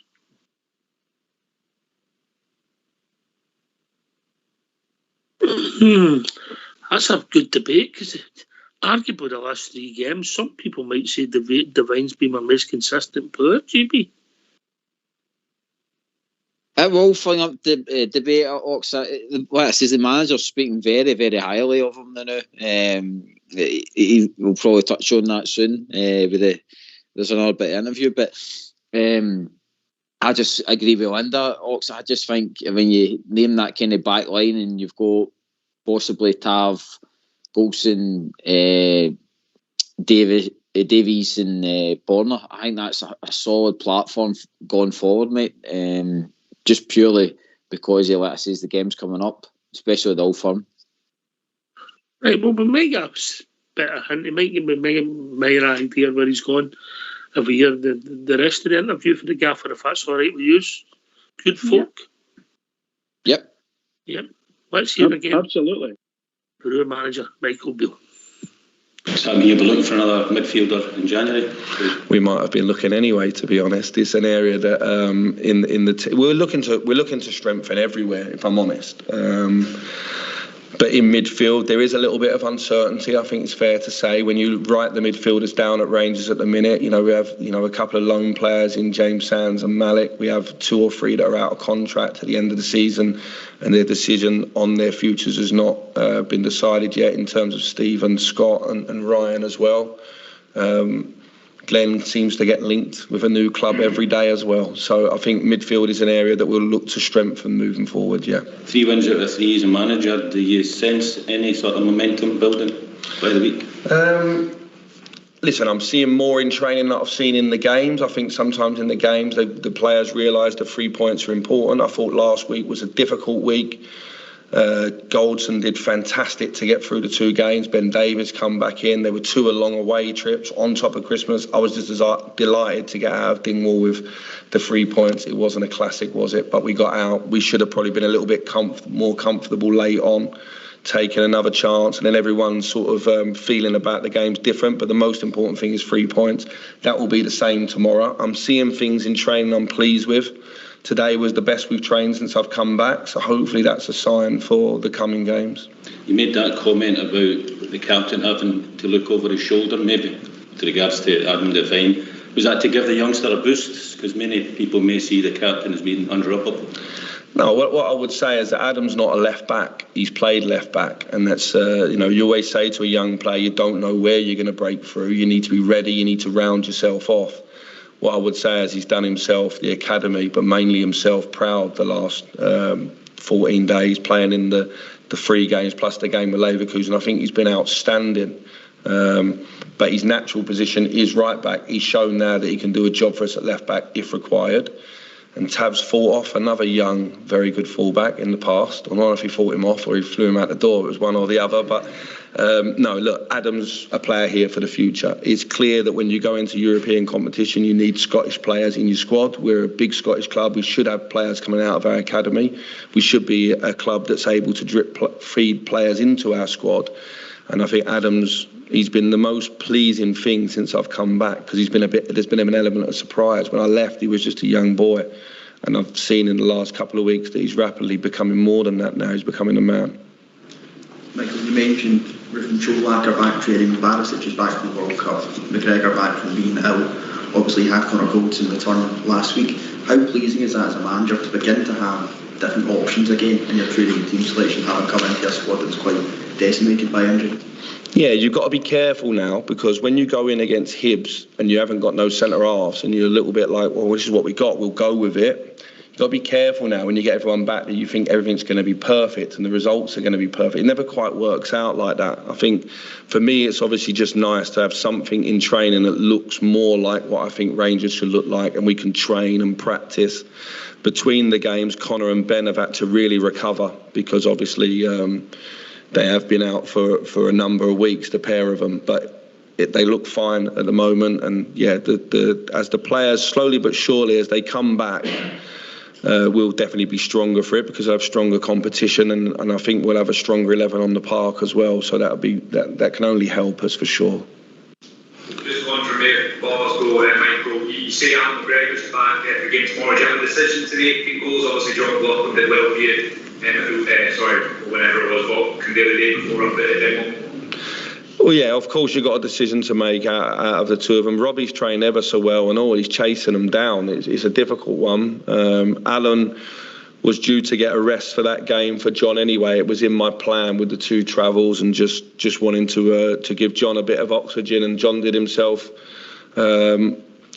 That's a good debate, because arguably the last 3 games, some people might say Devine's been my most consistent player, GB. It will fling up the debate at Oxford. Like I says, the manager's speaking very, very highly of him now. He will probably touch on that soon there's another bit of interview, but I just agree with Linda, Ox. I just think when you name that kind of back line and you've got possibly Tav, Golson, Davies and Borna, I think that's a solid platform going forward, mate. Just purely because, like I says, the game's coming up, especially with Old Firm. Right, well, we might get a bit of hint. It might give me my idea where he's gone if we hear the rest of the interview for the gaffer, if that's all right with you. Good folk. Yep. Let's hear again. Absolutely. Brewer manager Michael Beale. So you'll be looking for another midfielder in January? We might have been looking anyway, to be honest. It's an area that we're looking to strengthen everywhere, if I'm honest. But in midfield, there is a little bit of uncertainty. I think it's fair to say when you write the midfielders down at Rangers at the minute. We have a couple of loan players in James Sands and Malik. We have 2 or 3 that are out of contract at the end of the season, and their decision on their futures has not been decided yet in terms of Stephen, Scott, and Ryan as well. Glenn seems to get linked with a new club every day as well. So I think midfield is an area that we'll look to strengthen moving forward, 3 wins out of 3 as a manager. Do you sense any sort of momentum building by the week? Listen, I'm seeing more in training than I've seen in the games. I think sometimes in the games the players realise that 3 points are important. I thought last week was a difficult week. Goldson did fantastic to get through the 2 games. Ben Davies come back in. There were 2 long away trips on top of Christmas. I was just as delighted to get out of Dingwall with the 3 points. It wasn't a classic, was it? But we got out. We should have probably been a little bit more comfortable late on, taking another chance, and then everyone's sort of feeling about the game's different. But the most important thing is 3 points. That will be the same tomorrow. I'm seeing things in training I'm pleased with. Today was the best we've trained since I've come back, so hopefully that's a sign for the coming games. You made that comment about the captain having to look over his shoulder, maybe, with regards to Adam Devine. Was that to give the youngster a boost? Because many people may see the captain as being unruffled. No, what I would say is that Adam's not a left back. He's played left back, and that's you always say to a young player, you don't know where you're going to break through. You need to be ready. You need to round yourself off. What I would say is he's done himself, the academy, but mainly himself proud the last 14 days, playing in the 3 games plus the game with Leverkusen. I think he's been outstanding. But his natural position is right back. He's shown now that he can do a job for us at left back if required. And Tav's fought off another young, very good fullback in the past. I don't know if he fought him off or he flew him out the door. It was one or the other. But no, look, Adam's a player here for the future. It's clear that when you go into European competition, you need Scottish players in your squad. We're a big Scottish club. We should have players coming out of our academy. We should be a club that's able to feed players into our squad. And I think he's been the most pleasing thing since I've come back, because there's been an element of surprise. When I left, he was just a young boy. And I've seen in the last couple of weeks that he's rapidly becoming more than that now. He's becoming a man. Michael, you mentioned Colak are back training, Barisic is back from the World Cup, McGregor back from being ill. Obviously, you had Connor Goldson return last week. How pleasing is that as a manager to begin to have different options again in your training and team selection, having come into a squad that's quite decimated by injury? Yeah, you've got to be careful now, because when you go in against Hibs and you haven't got no centre halves and you're a little bit like, well, this is what we got, we'll go with it. You've got to be careful now when you get everyone back that you think everything's going to be perfect and the results are going to be perfect. It never quite works out like that. I think for me, it's obviously just nice to have something in training that looks more like what I think Rangers should look like, and we can train and practice. Between the games, Connor and Ben have had to really recover, because obviously they have been out for a number of weeks, the pair of them, but they look fine at the moment. And yeah, as the players slowly but surely as they come back, we'll definitely be stronger for it, because I have stronger competition, and I think we'll have a stronger 11 on the park as well. So that can only help us for sure. Just one from me, Michael. You say Alan McGregor's back against tomorrow. Do you have a decision to make? I think goals, obviously John McLaughlin did well for you. Whenever it was, what can do the day before up at Demo? Well, yeah, of course you've got a decision to make out of the two of them. Robbie's trained ever so well and all. He's chasing them down. It's a difficult one. Alan was due to get a rest for that game for John anyway. It was in my plan with the two travels and just wanting to give John a bit of oxygen. And John did himself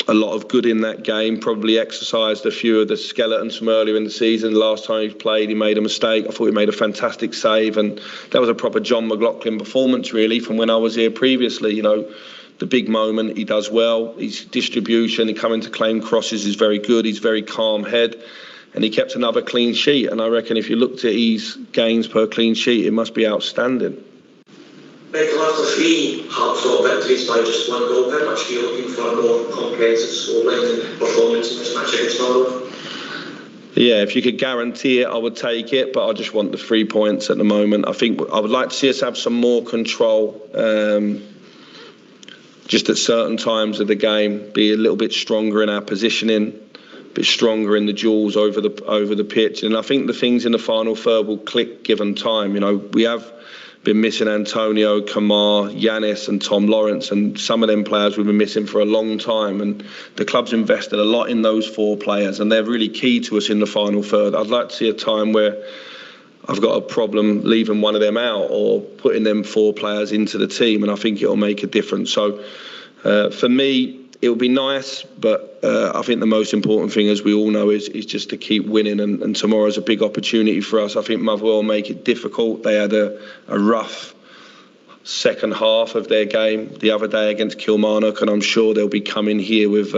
a lot of good in that game, probably exercised a few of the skeletons from earlier in the season. Last time he played, he made a mistake. I thought he made a fantastic save, and that was a proper John McLaughlin performance, really, from when I was here previously. You know, the big moment, he does well. His distribution, he coming to claim crosses is very good. He's very calm head, and he kept another clean sheet. And I reckon if you looked at his gains per clean sheet, it must be outstanding. Michael, after 3 hard-fought victories by just 1 goal, how much are you looking for a more comprehensive scoreline and performance in this match against Norway? Yeah, if you could guarantee it, I would take it, but I just want the 3 points at the moment. I think I would like to see us have some more control, just at certain times of the game, be a little bit stronger in our positioning, a bit stronger in the duels over the pitch. And I think the things in the final third will click given time. You know, we have been missing Antonio, Kamar, Yanis and Tom Lawrence, and some of them players we've been missing for a long time, and the club's invested a lot in those 4 players, and they're really key to us in the final third. I'd like to see a time where I've got a problem leaving one of them out or putting them 4 players into the team, and I think it'll make a difference. So for me, it would be nice, but I think the most important thing, as we all know, is just to keep winning. And tomorrow's a big opportunity for us. I think Motherwell will make it difficult. They had a rough second half of their game the other day against Kilmarnock, and I'm sure they'll be coming here with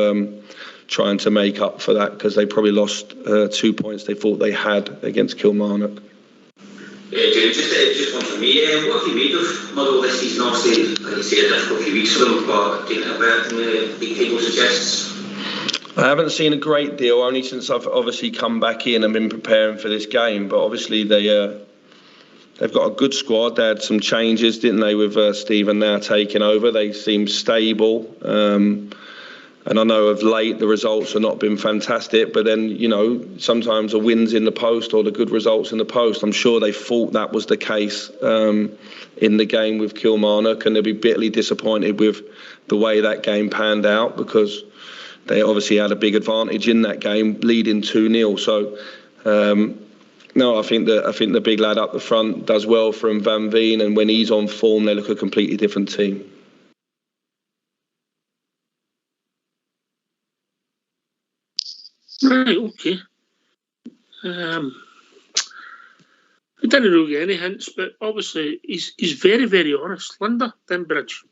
trying to make up for that, because they probably lost 2 points they thought they had against Kilmarnock. Just one for me. What have you made of Motherwell this season? Obviously, like you say, a difficult few weeks for them, but taking it better than the league table suggests. I haven't seen a great deal, only since I've obviously come back in and been preparing for this game. But obviously they've got a good squad. They had some changes, didn't they, with Stephen now taking over. They seem stable. And I know of late the results have not been fantastic, but then, you know, sometimes the wins in the post or the good results in the post. I'm sure they thought that was the case in the game with Kilmarnock, and they'll be bitterly disappointed with the way that game panned out, because they obviously had a big advantage in that game, leading 2-0. So, no, I think the big lad up the front does well from Van Veen, and when he's on form, they look a completely different team. Right, okay. I didn't really get any hints, but obviously he's very, very honest. Linda Dinbridge.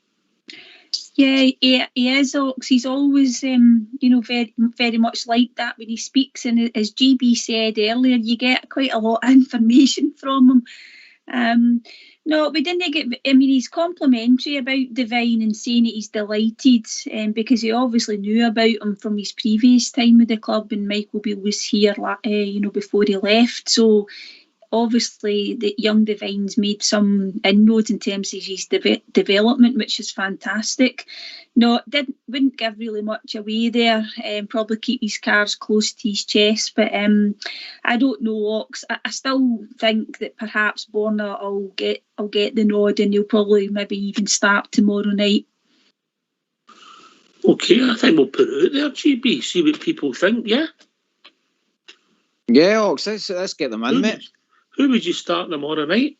Yeah, he is, Ox. He's always, very, very much like that when he speaks. And as GB said earlier, you get quite a lot of information from him. No, we didn't get. I mean, he's complimentary about Devine and saying that he's delighted, because he obviously knew about him from his previous time with the club, and Michael Beale was here, before he left. So obviously, the young Devine's made some inroads in terms of his development, which is fantastic. No, wouldn't give really much away there. Probably keep his cards close to his chest. But I don't know, Ox. I still think that perhaps Borna will get the nod, and he'll probably maybe even start tomorrow night. Okay, I think we'll put it out there, GB. See what people think. Yeah. Yeah, Ox. Let's get them in, mate. Who would you start tomorrow night?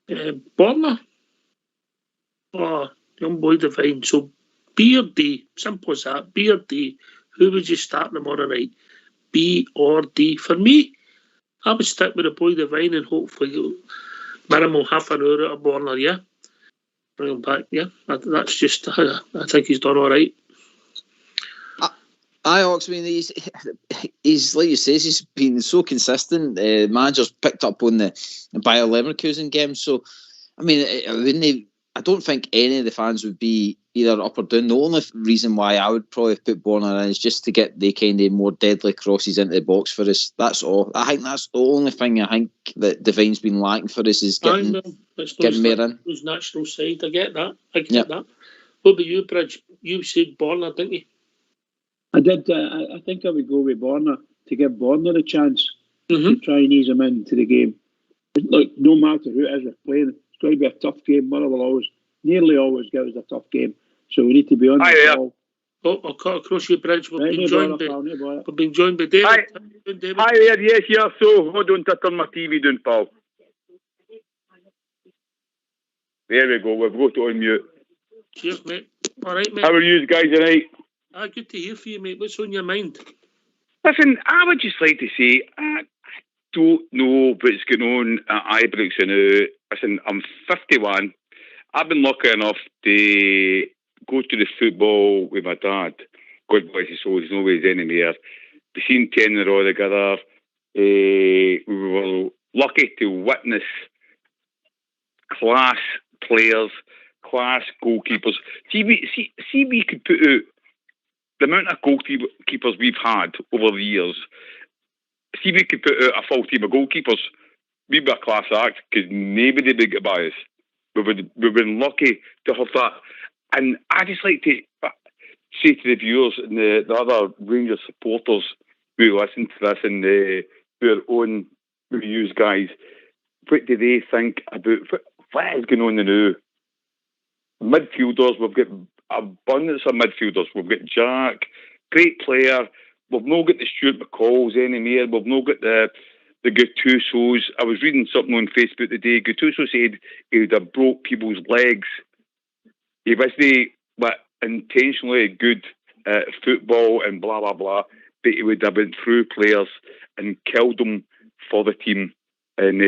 Borna or young boy Devine? So B or D, simple as that. B or D. Who would you start tomorrow night? B or D? For me, I would stick with the boy Devine and hopefully minimum half an hour out of Borna. Yeah, bring him back. Yeah, that's just. I think he's done all right. Ox, I mean, he's like you say, he's been so consistent. Managers picked up on the Bayer Leverkusen game, so I mean, I don't think any of the fans would be either up or down. The only reason why I would probably put Borna in is just to get the kind of more deadly crosses into the box for us. That's all. I think that's the only thing I think that Devine's been lacking for us is getting more in. His natural side. I get that. That. What about you, Bridge? You said Borna, didn't you? I did. I think I would go with Borna to give Borna the chance to try and ease him into the game. Look, no matter who it is we're playing, it's going to be a tough game. Mother will nearly always give us a tough game. So we need to be on the ball. Oh, I'll cut across your bridge. We've been joined by David. Hi there, yes, yeah. So hold on to turn my TV down, pal. There we go. We've got to unmute. Cheers, mate. All right, mate. How are you guys tonight? Good to hear from you, mate. What's on your mind? Listen, I would just like to say, I don't know what's going on at Ibrox now. Listen, I'm 51. I've been lucky enough to go to the football with my dad. God bless his soul, he's always anywhere. We've seen 10 in a row together. We were lucky to witness class players, class goalkeepers. See, we could put out the amount of goalkeepers we've had over the years. See, we could put out a full team of goalkeepers. We'd be a class act because nobody would get by us. We've been lucky to have that. And I just like to say to the viewers and the other Rangers supporters who listen to this and who are on with you guys, what do they think about what is going on now? Midfielders, we've got abundance of midfielders. We've got Jack, great player. We've not got the Stuart McCalls anymore. We've not got the Gattusos. I was reading something on Facebook today. Gattuso said he would have broke people's legs. He wasn't intentionally good at football and blah, blah, blah, but he would have been through players and killed them for the team. And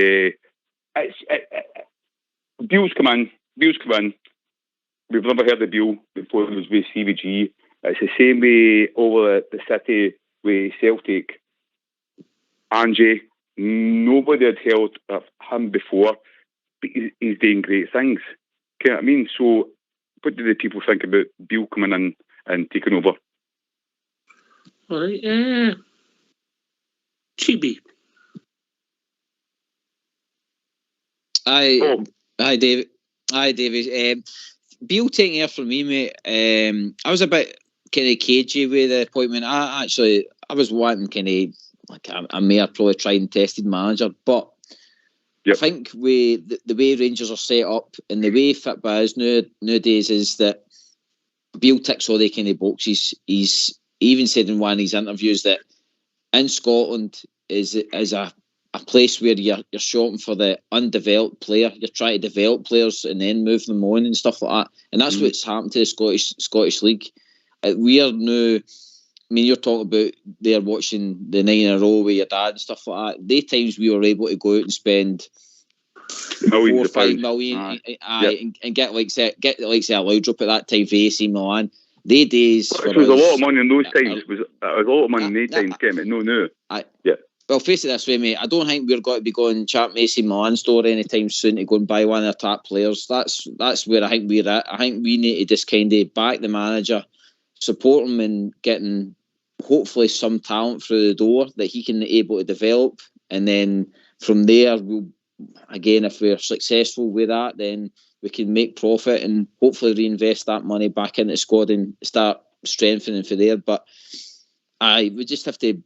Beale's come in. We've never heard of Beale before it was with CVG. It's the same way over the city with Celtic. Angie, nobody had heard of him before, but he's doing great things. You know what I mean? So, what do the people think about Beale coming in and taking over? All right, Chibi. Hi, David. Beale taking air from me, mate. I was a bit kind of cagey with the appointment. I was wanting kind of like a mere probably tried and tested manager, but I think with the way Rangers are set up and the way fit by us nowadays is that Beale ticks all the kind of boxes. He's even said in one of his interviews that in Scotland is a place where you're shopping for the undeveloped player. You're trying to develop players and then move them on and stuff like that. And that's what's happened to the Scottish League. We are now, I mean, you're talking about they're watching the 9 in a row with your dad and stuff like that. They times we were able to go out and spend Millions 4 or of 5 pounds. million, and get like say a Laudrup at that time for AC Milan. They days It was a lot of money in those times. It was a lot of money in those times. Get me? No. Well, face it this way, mate. I don't think we're going to be going chat AC Milan store anytime soon to go and buy one of their top players. That's where I think we're at. I think we need to just kind of back the manager, support him in getting hopefully some talent through the door that he can able to develop, and then from there, we'll again, if we're successful with that, then we can make profit and hopefully reinvest that money back into the squad and start strengthening for there. But we just have to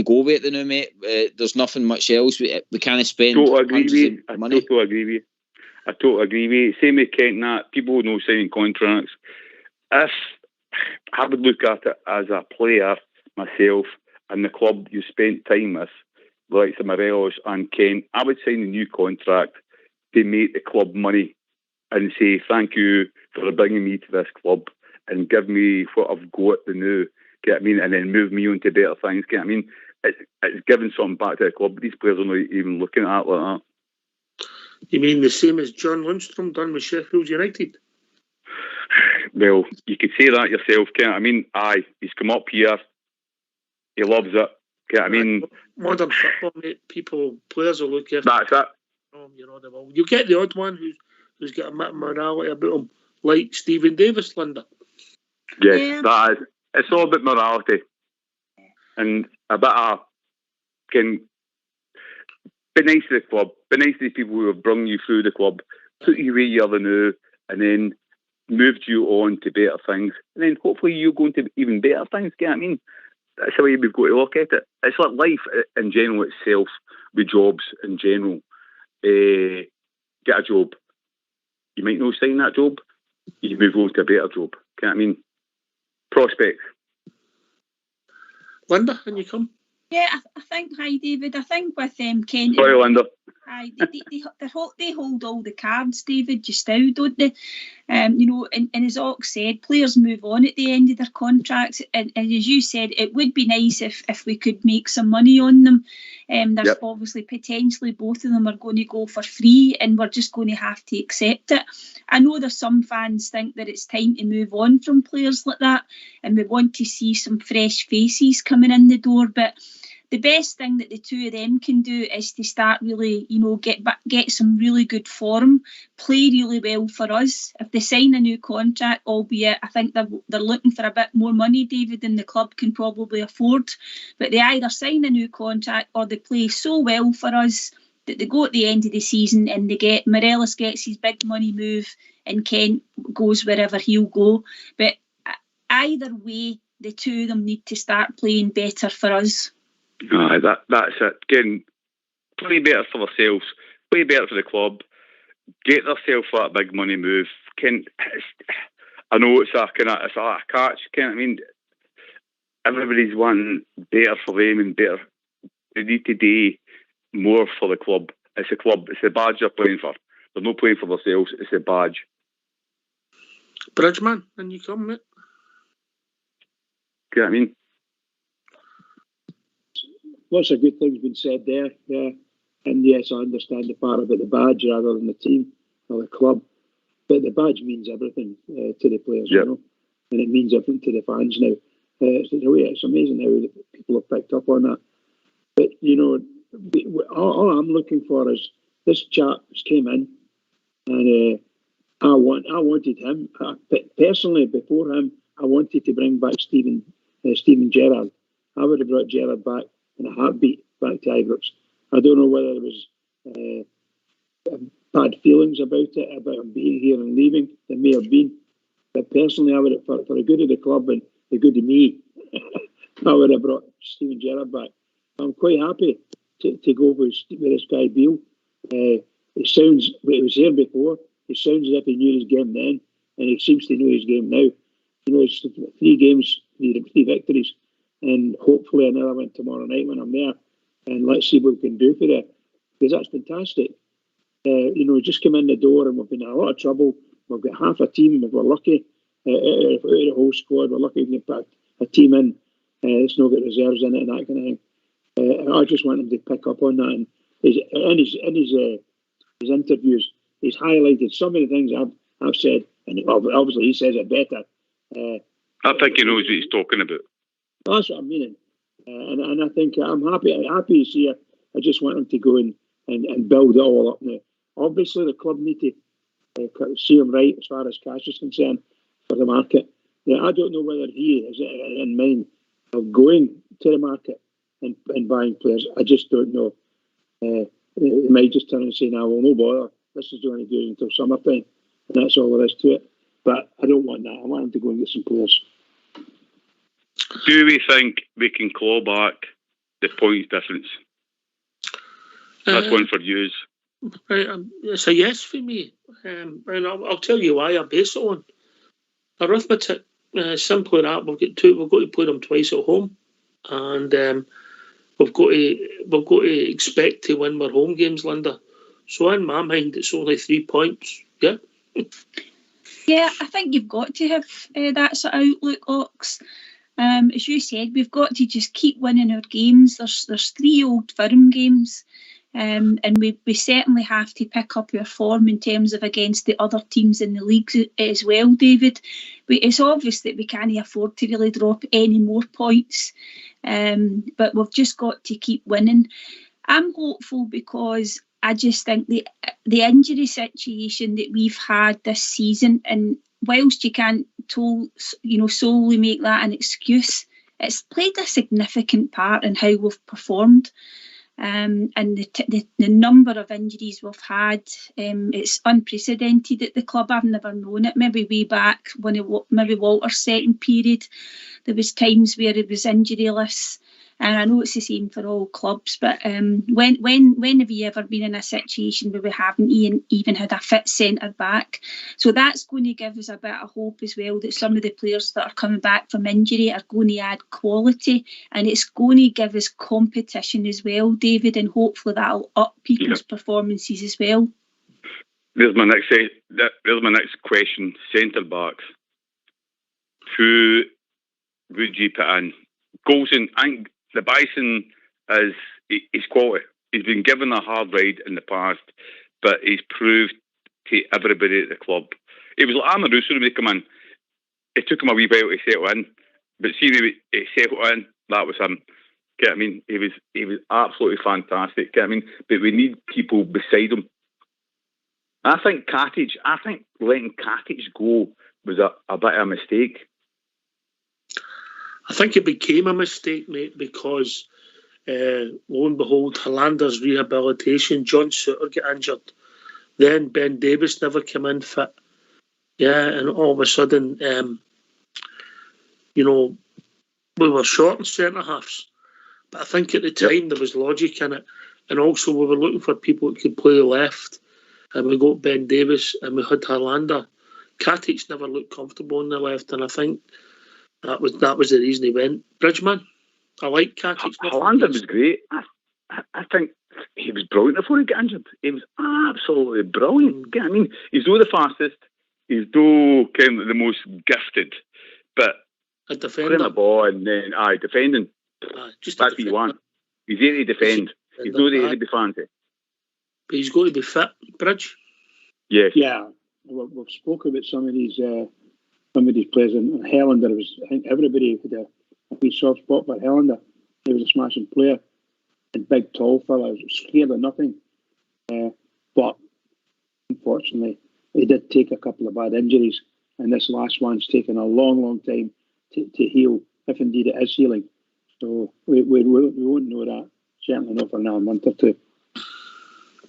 go with it now, mate. There's nothing much else. We can't spend. I totally agree with you. Same with Kent and that. People know signing contracts. If I would look at it as a player myself and the club you spent time with, like Morelos and Kent, I would sign a new contract to make the club money and say thank you for bringing me to this club and give me what I've got the new. Get what I mean? And then move me on to better things. Get what I mean? It's giving something back to the club. These players are not even looking at it like that. You mean the same as John Lundstrom done with Sheffield United? Well, you could say that yourself, Get what I mean? Aye, he's come up here. He loves it. Get what I mean? Modern football, mate. Players will look after. That's it. You get the odd one who's got a bit of morality about him, like Stephen Davis, Linda. Yes, that is. It's all about morality and a bit of be nice to the club, be nice to the people who have brought you through the club, put you where you are now, and then moved you on to better things, and then hopefully you go into even better things. Get what I mean? That's the way we've got to look at it. It's like life in general itself, with jobs in general. Get a job. You might not sign that job. You move on to a better job. Get what I mean? Prospects. Linda, can you come? Yeah, I think. Hi, David. I think with Kent. Sorry, Linda. They hold all the cards, David, just now, don't they? And as Ox said, players move on at the end of their contracts, and as you said, it would be nice if we could make some money on them. There's obviously potentially both of them are going to go for free, and we're just going to have to accept it. I know there's some fans think that it's time to move on from players like that, and we want to see some fresh faces coming in the door, but the best thing that the two of them can do is to start really, get some really good form, play really well for us. If they sign a new contract, albeit I think they're looking for a bit more money, David, than the club can probably afford, but they either sign a new contract or they play so well for us that they go at the end of the season and Morelos gets his big money move and Kent goes wherever he'll go. But either way, the two of them need to start playing better for us. That's it. Again, play better for themselves, play better for the club, get themselves that big money move. I know it's a catch. I mean, everybody's wanting better for them and better. They need to do more for the club. It's a club. It's the badge they're playing for. They're not playing for themselves. It's a badge. Bridgeman, and you come, mate. You know what I mean? Lots of good things been said there, yeah. And yes, I understand the part about the badge rather than the team or the club. But the badge means everything to the players, and it means everything to the fans now. It's amazing how people have picked up on that. But, all I'm looking for is this chap came in and I wanted him, personally, before him, I wanted to bring back Steven Gerrard. I would have brought Gerrard back in a heartbeat back to Ibrox. I don't know whether there was bad feelings about him being here and leaving. There may have been, but personally, I would have, for the good of the club and the good of me, I would have brought Steven Gerrard back. I'm quite happy to go with this guy Beale. It sounds, he was here before. It sounds as if he knew his game then, and he seems to know his game now. It's 3 games, 3 victories. And hopefully another one tomorrow night when I'm there. And let's see what we can do for that. Because that's fantastic. Just come in the door and we've been in a lot of trouble. We've got half a team if we're lucky. Out of the whole squad, we're lucky we can put a team in. It's not got reserves in it and that kind of thing. I just want him to pick up on that. And in his his interviews, he's highlighted some of the things I've said, and obviously he says it better. I think he knows what he's talking about. That's what I'm meaning. And I think I'm happy to see it. I just want him to go and build it all up now. Obviously, the club need to see him right as far as cash is concerned for the market. Yeah, I don't know whether he is in mind of going to the market and buying players. I just don't know. He might just turn and say, "No, well, no bother. This is only doing until summertime," and that's all there is to it. But I don't want that. I want him to go and get some players. Do we think we can claw back the points difference? That's one for yous. Right, it's a yes for me. And I'll tell you why I base it on. Arithmetic, simply that, we've got to play them twice at home. And we've got to expect to win our home games, Linda. So in my mind, it's only 3 points. Yeah. Yeah, I think you've got to have that sort of outlook, Ox. As you said, we've got to just keep winning our games. There's 3 Old Firm games, and we certainly have to pick up our form in terms of against the other teams in the leagues as well, David. It's obvious that we can't afford to really drop any more points, but we've just got to keep winning. I'm hopeful because I just think the injury situation that we've had this season, and whilst you can't solely make that an excuse, it's played a significant part in how we've performed. And the number of injuries we've had, it's unprecedented at the club. I've never known it. Maybe way back when maybe Walter's second period, there was times where it was injuryless. And I know it's the same for all clubs, but when have you ever been in a situation where we haven't even had a fit centre back? So that's going to give us a bit of hope as well, that some of the players that are coming back from injury are going to add quality, and it's going to give us competition as well, David, and hopefully that'll up people's performances as well. There's my next question. Centre backs. Who would you put in? Goalson, I think the Bison is quality. He's been given a hard ride in the past, but he's proved to everybody at the club. It was like Amaruso when he came in. It took him a wee while to settle in, but see, he settled in. That was him. Get what I mean? He was absolutely fantastic. Get what I mean? But we need people beside him. I think letting Katic go was a bit of a mistake. I think it became a mistake, mate, because lo and behold, Hollander's rehabilitation, John Suter got injured. Then Ben Davis never came in fit. Yeah, and all of a sudden, we were short in centre halves. But I think at the time there was logic in it. And also we were looking for people that could play left. And we got Ben Davis and we had Hollander. Katic never looked comfortable on the left, and I think that was the reason he went. Bridgman, I like Katic. Hollander was great. I think he was brilliant before he got injured. He was absolutely brilliant. I mean, he's no the fastest. He's no kind of the most gifted, but a defender. Putting a ball and then defending. Just that's what you want. He's here to defend. He's not there to be fancy. But he's got to be fit, Bridge. Yes. Yeah. We've spoken about some of these players, and Hollander I think everybody had a wee soft spot for Hollander. He was a smashing player, and big, tall fella, scared of nothing. But unfortunately, he did take a couple of bad injuries, and this last one's taken a long, long time to heal, if indeed it is healing. So we won't know that, certainly not for another month or two.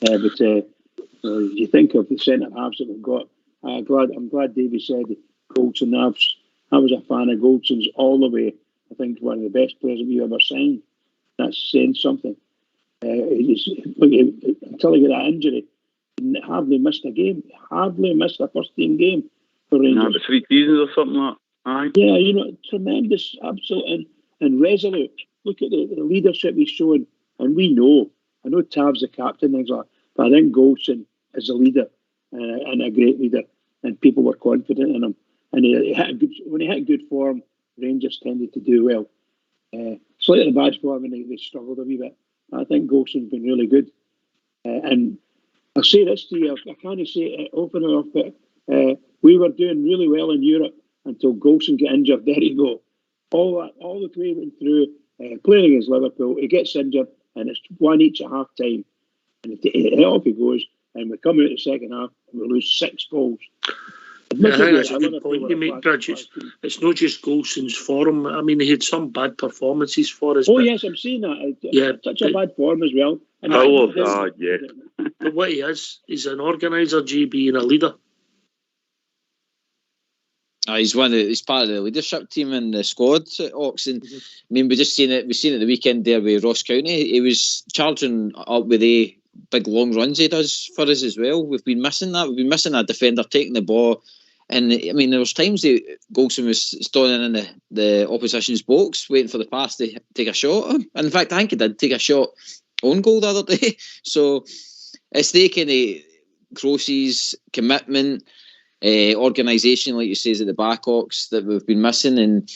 But you think of the centre halves that we've got. I'm glad Davey said Goldson. I was a fan of Goldson's all the way. I think one of the best players that we've ever signed. That's saying something. Until he got that injury, he hardly missed a game. Hardly missed a first team game for Rangers. 3 seasons or something like that. Aye. Yeah, tremendous, absolute and resolute. Look at the leadership he's shown, and we know. I know Tav's the captain, things like that, but I think Goldson is a leader and a great leader, and people were confident in him. And when he hit good form, Rangers tended to do well. Slightly bad form, and they struggled a wee bit. I think Goldson's been really good. And I'll say this to you, I can't say it often enough, but we were doing really well in Europe until Golson got injured. There you go. All the way went through, playing against Liverpool, he gets injured, and it's one each at half time. And off he goes, and we come out the second half, and we lose 6 goals. Yeah, I think that's a good point you make, Bridges. It's not just Golson's form. I mean, he had some bad performances for us. Oh, yes, I'm saying that. Such a bad form as well. And yeah. But what he is, he's an organiser, GB, and a leader. He's part of the leadership team in the squad at Oxon. I mean, we've seen it the weekend there with Ross County. He was charging up with the big long runs he does for us as well. We've been missing that. We've been missing a defender taking the ball. And I mean, there was times that Golson was standing in the opposition's box waiting for the pass to take a shot. And in fact, I think he did take a shot on goal the other day. So it's the kind of Croce's commitment, organisation, like you say, at the back, Ox, that we've been missing. And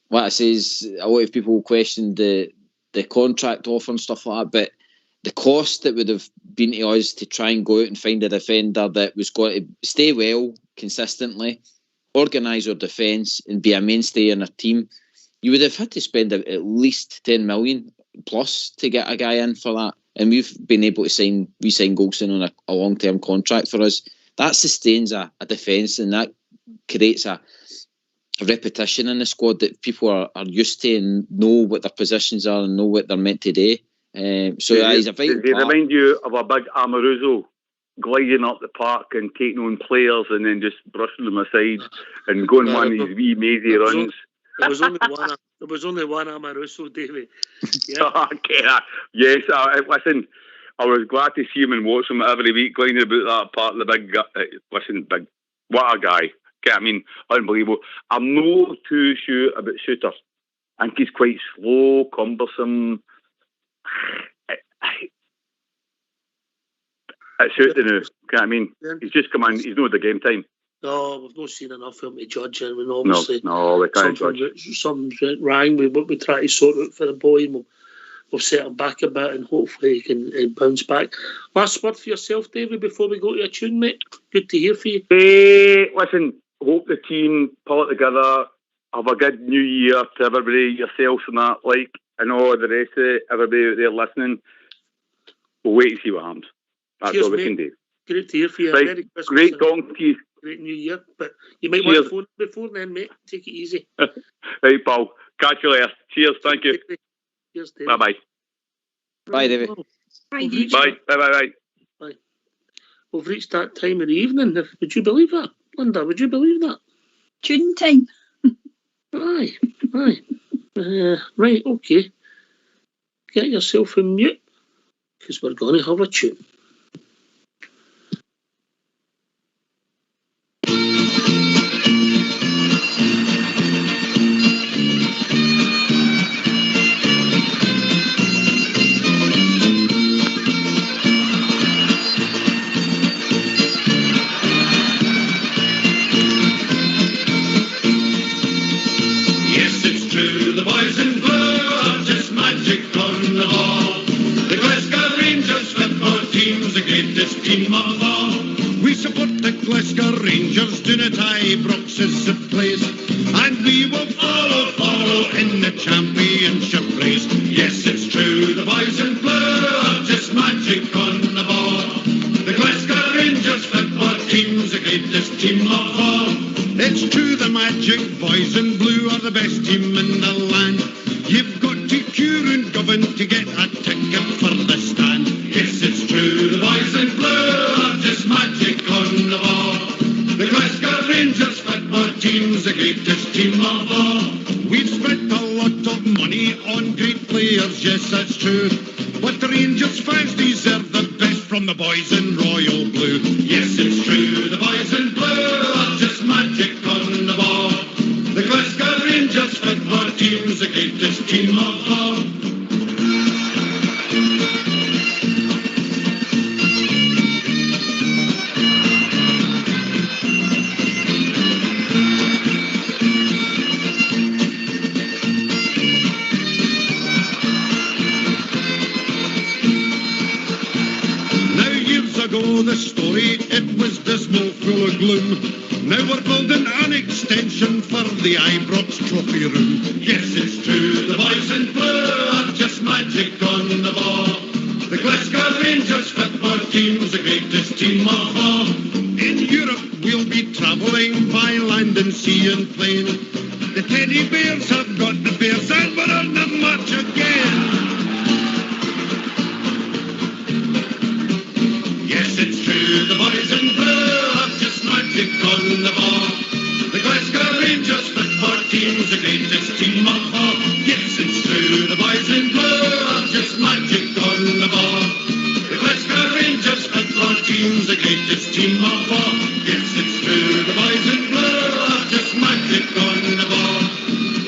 what I say is, a lot of people questioned the contract offer and stuff like that, but the cost that would have been to us to try and go out and find a defender that was going to stay well consistently, organise our defence and be a mainstay in our team, you would have had to spend at least 10 million plus to get a guy in for that. And we've been able to sign Golson on a long-term contract for us. That sustains a defence, and that creates a repetition in the squad that people are used to and know what their positions are and know what they're meant to do. He's a vital part. They remind you of a big Amoruso gliding up the park and taking on players and then just brushing them aside and going one of these wee mazy runs. There was only one Amoruso, David. Yeah. Yes, listen, I was glad to see him and watch him every week going about that part of the big. What a guy! I mean, unbelievable. I'm not too sure about Shooter. I think he's quite slow, cumbersome. It's shooting now. I mean, he's just come in. He's not the game time. No, we've not seen enough of him to judge, and obviously we can't judge. Something's went wrong with what we try to sort out for the boy, and we'll set him back a bit, and hopefully he can bounce back. Last word for yourself, David, before we go to a tune, mate. Good to hear from you. Listen, hope the team pull it together. Have a good new year to everybody, yourselves and that, and all the rest of it, everybody out there listening. We'll wait and see what happens. That's all we can do. Great to hear from you. Right. Merry Christmas. Great talking to you. Great New Year. But you might want to phone before then, mate. Take it easy. Right, Paul. Catch you later. Cheers. Thank you. Cheers, David. Bye-bye. Bye, David. Bye, David. Bye. We've reached that time of the evening. Would you believe that? Linda, would you believe that? Tune time. Aye. Right, okay. Get yourself in mute, because we're going to have a tune. Team of all. We support the Glasgow Rangers, do not Ibrox is the place, and we will follow in the championship race. Yes, it's true, the boys in blue are just magic on the ball. The Glasgow Rangers football team's the greatest team of all. It's true, the magic boys in blue are the best team in the land. You've got to queue and govern to get a ticket for the stand. Yes, it's true, the boys in blue are just magic on the ball. The Glasgow Rangers football team's the greatest team of all. We've spent a lot of money on great players, yes, that's true. But the Rangers fans deserve the best from the boys in royal blue. Yes, it's true, the boys in blue are just magic on the ball. The Glasgow Rangers football team's the greatest team of all. know the story, it was dismal, full of gloom. Now we're building an extension for the Ibrox Trophy room. Yes, it's true, the boys in blue are just magic on the ball. The Glasgow Rangers football team's the greatest team of all. In Europe we'll be travelling by land and sea and plain. The teddy bears have got the bears and we're on the march again. Yes, it's true, the boys in blue are just magic on the ball. The Glasgow Rangers football team's the greatest team of all. Yes, it's true, the boys in blue are just magic on the ball. The Glasgow Rangers football team's the greatest team of all. Yes, it's true, the boys in blue are just magic on the ball.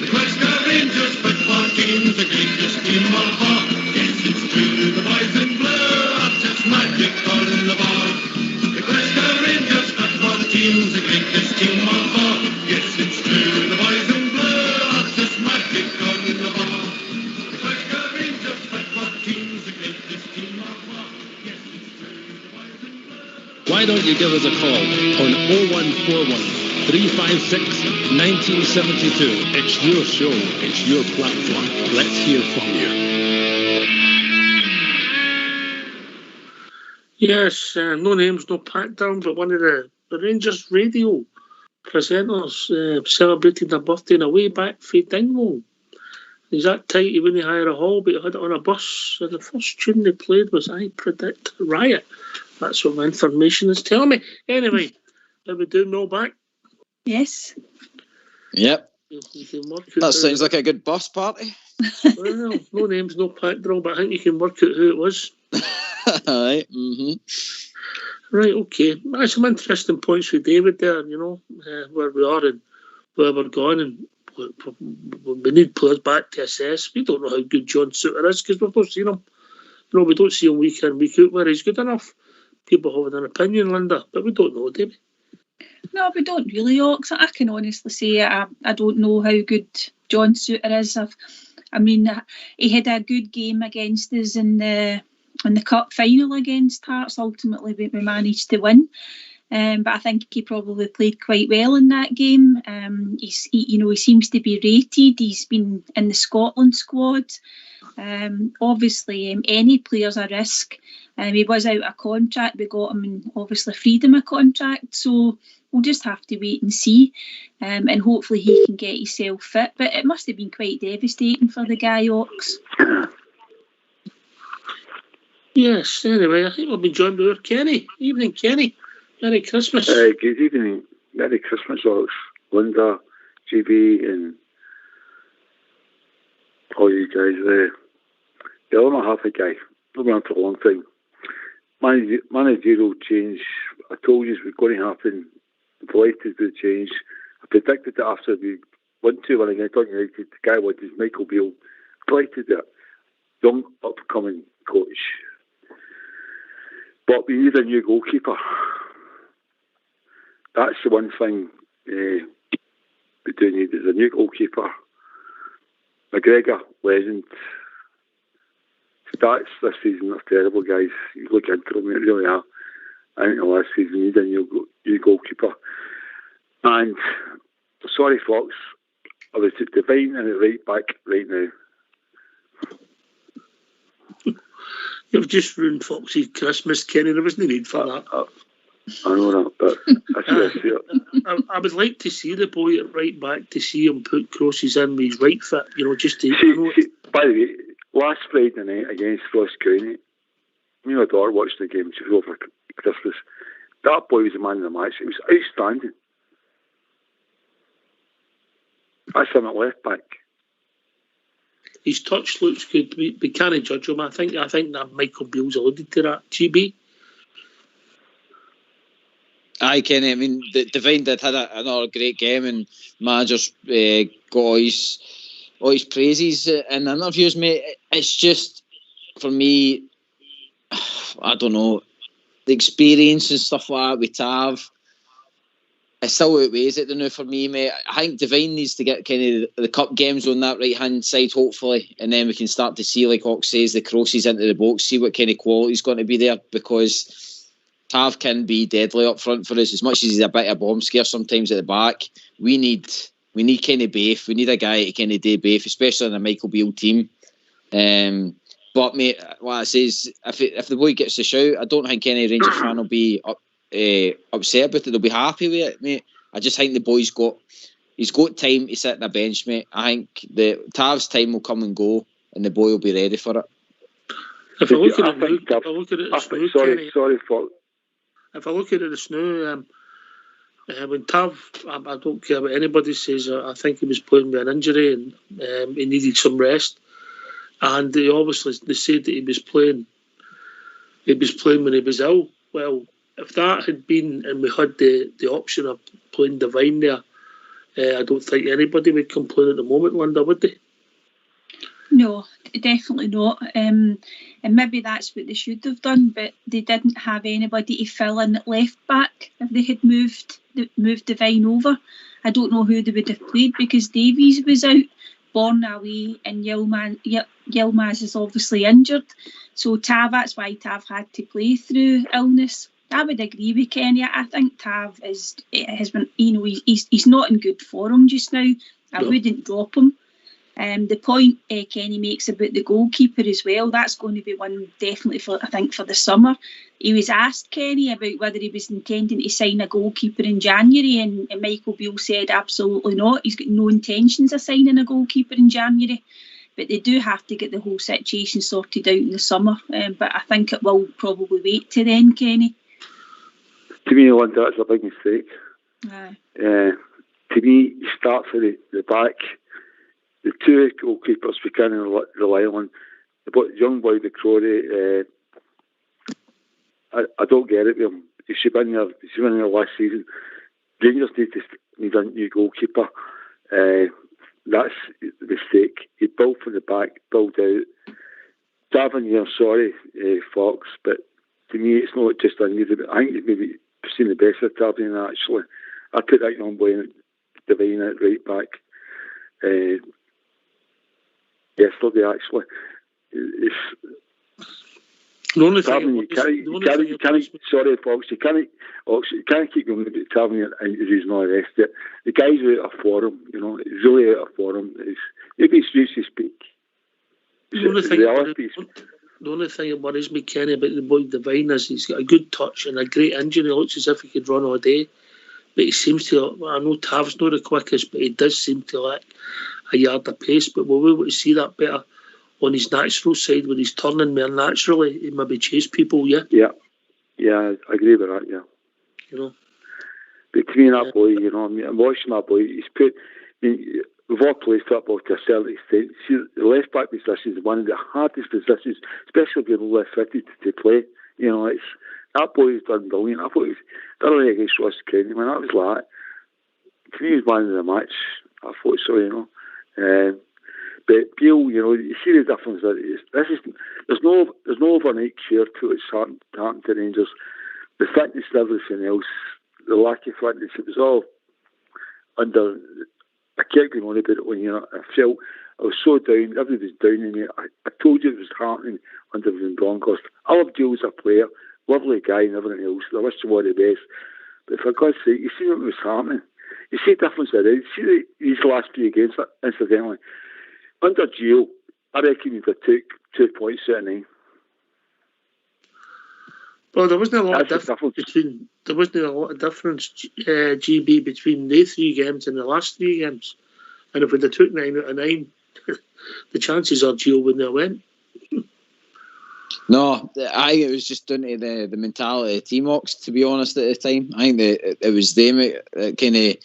The Glasgow Rangers football team's the greatest team of all. Yes, it's true, the boys in blue are just magic on the ball. The Glasgow Rangers football team's the greatest team of all. Yes, it's true, the boys in blue are just magic on the ball. The Glasgow Rangers football team's the greatest team of all. Yes, it's true, the boys in blue. Why don't you give us a call on 0141 356 1972. It's your show, it's your platform. Let's hear from you. Yes, no names, no pat down, but one of the Rangers radio presenters celebrated their birthday on a way back for Dingwall. He's that tight he wouldn't hire a hall, but he had it on a bus. And the first tune they played was I Predict Riot. That's what my information is telling me. Anyway, are we doing Mel back? Yes. Yep. You can work out That sounds like a good bus party. Well, no names, no pat down, but I think you can work out who it was. Aye. Mm-hmm. Right, okay. That's some interesting points with David there, you know, where we are and where we're going, and we need players back to assess. We don't know how good John Suter is because we've not seen him. You know, we don't see him week in, week out where he's good enough. People have an opinion, Linda, but we don't know, do we? No, we don't really, Ox. I can honestly say I don't know how good John Suter is. I mean, he had a good game against us in the cup final against Hearts. Ultimately, we managed to win. But I think he probably played quite well in that game. He seems to be rated. He's been in the Scotland squad. Obviously, any player's a risk. He was out of contract. We got him and obviously freed him a contract. So we'll just have to wait and see. And hopefully he can get himself fit. But it must have been quite devastating for the guy, Ox. Yes, anyway, I think we'll be joined by our Kenny. Evening, Kenny. Merry Christmas. Good evening. Merry Christmas, Ox. Linda, GB, and all you guys there. Yeah, I'm a happy guy. I've been on for a long time. Managerial change, I told you it was going to happen. I'm delighted with the change. I predicted it after we won 2-1 against United. The guy was Michael Beale. Delighted it. Young, upcoming coach. But we need a new goalkeeper. That's the one thing we do need, is a new goalkeeper. McGregor, legend. Stats this season are terrible, guys. You look into them, they really are. I think the last season we need a new goalkeeper. And, sorry, Fox, I was at Divine and at right back right now. You've just ruined Foxy's Christmas, Kenny. There was no need for that. I know that, but that's what I see it. I would like to see the boy at right back, to see him put crosses in with his right foot, you know, just to... See, by the way, last Friday night against Ross County, me and my daughter watched the game. She was over Christmas. That boy was the man of the match. It was outstanding. That's him at left back. His touch looks good. We can't judge him. I think that Michael Beale's alluded to that. GB? Aye, Kenny. I mean, Devine did had another great game, and managers got all his praises in interviews, mate. It's just, for me, I don't know, the experience and stuff like that we have, it still outweighs it now for me, mate. I think Devine needs to get kind of the cup games on that right hand side, hopefully, and then we can start to see, like Ox says, the crosses into the box, see what kind of quality's going to be there, because Tav can be deadly up front for us. As much as he's a bit of a bomb scare sometimes at the back, we need Kenny Baith. We need a guy to Kenny Day Baith, especially in a Michael Beale team. But mate, what I say is, if the boy gets the shout, I don't think any Rangers fan will be upset about it. They'll be happy with it, mate. I just think the boy's got time to sit on the bench, mate. I think the Tav's time will come and go, and the boy will be ready for it. If I look at it this now, when Tav, I don't care what anybody says, I think he was playing with an injury and he needed some rest. And they said that he was playing when he was ill. Well, if that had been, and we had the option of playing Devine there, I don't think anybody would complain at the moment, Linda, would they? No, definitely not. And maybe that's what they should have done, but they didn't have anybody to fill in at left back if they had moved Devine over. I don't know who they would have played because Davies was out, Born away, and Yilmaz is obviously injured. So that's why Tav had to play through illness. I would agree with Kenny. I think Tav has been, he's not in good form just now. I wouldn't drop him. The point Kenny makes about the goalkeeper as well, that's going to be one definitely for the summer. He was asked, Kenny, about whether he was intending to sign a goalkeeper in January, and Michael Beale said absolutely not. He's got no intentions of signing a goalkeeper in January, but they do have to get the whole situation sorted out in the summer. But I think it will probably wait till then, Kenny. To me, Linda, that's a big mistake. Aye. To me, you start for the back. The two goalkeepers we can rely on. The young boy, the Crowley, I don't get it with him. He should have been there last season. Rangers need a new goalkeeper. That's the mistake. He built from the back, built out. Davin, sorry, Fox, but to me, it's not just a need. I think you've maybe seen the best of Davin, actually. I put that young boy in Devine at right back. Yesterday, actually, the only thing. Sorry, folks, you can't keep going about Tavernier injuries and all the rest of it. The guy's out of form, he's really out of form. Maybe he's used to speak. The only thing that worries me, Kenny, about the boy Devine is he's got a good touch and a great engine. He looks as if he could run all day, but he seems to. I know Tav's not the quickest, but he does seem to lack a yard of pace. But we'll be able to see that better on his natural side when he's turning more naturally. He maybe chase people, yeah. Yeah, I agree with that. Yeah, But to me, that boy, I'm watching that boy. He's put. We've all played football to a certain extent. See, the left back position is one of the hardest positions, especially if you're left fitted to play. It's that boy has done brilliant. I thought he was thoroughly against Ross Kenny. That was like, to me, he was man of the match. I thought so, But Beale, you see the difference. There's no overnight cure to what's happened to Rangers. The fitness and everything else, the lack of fitness, it was all under. I kept going on about it when I felt I was so down. Everybody was down in me. I told you it was happening under the Broncos. I love Joe as a player, lovely guy and everything else. I wish him all the best. But for God's sake, you see what was happening. You see the difference there. You see these last few games, incidentally. Under Gio, I reckon you'd have took 2 points out of 9. Well, there wasn't a lot of difference between. There wasn't a lot of difference, GB, between the 3 games and the last 3 games. And if we'd have took 9 out of 9, the chances are Gio wouldn't have went. No, I think it was just down to the mentality of T-Mox, to be honest, at the time. I think that it was them that kind of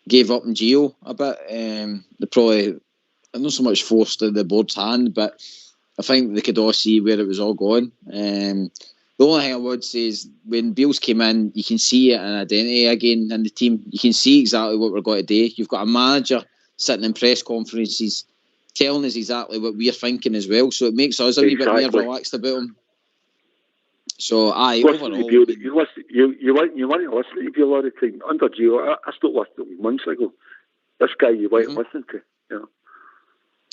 gave up on Gio a bit. They probably, not so much forced the board's hand, but I think they could all see where it was all going. The only thing I would say is when Beals came in, you can see an identity again in the team. You can see exactly what we're going to do. You've got a manager sitting in press conferences telling us exactly what we're thinking as well. So it makes us a wee bit more relaxed about him. So, overall... You want to listen to Beale all the time. Under Gio, I stopped listening to him months ago. This guy you want to listen to, Mm-hmm. you know.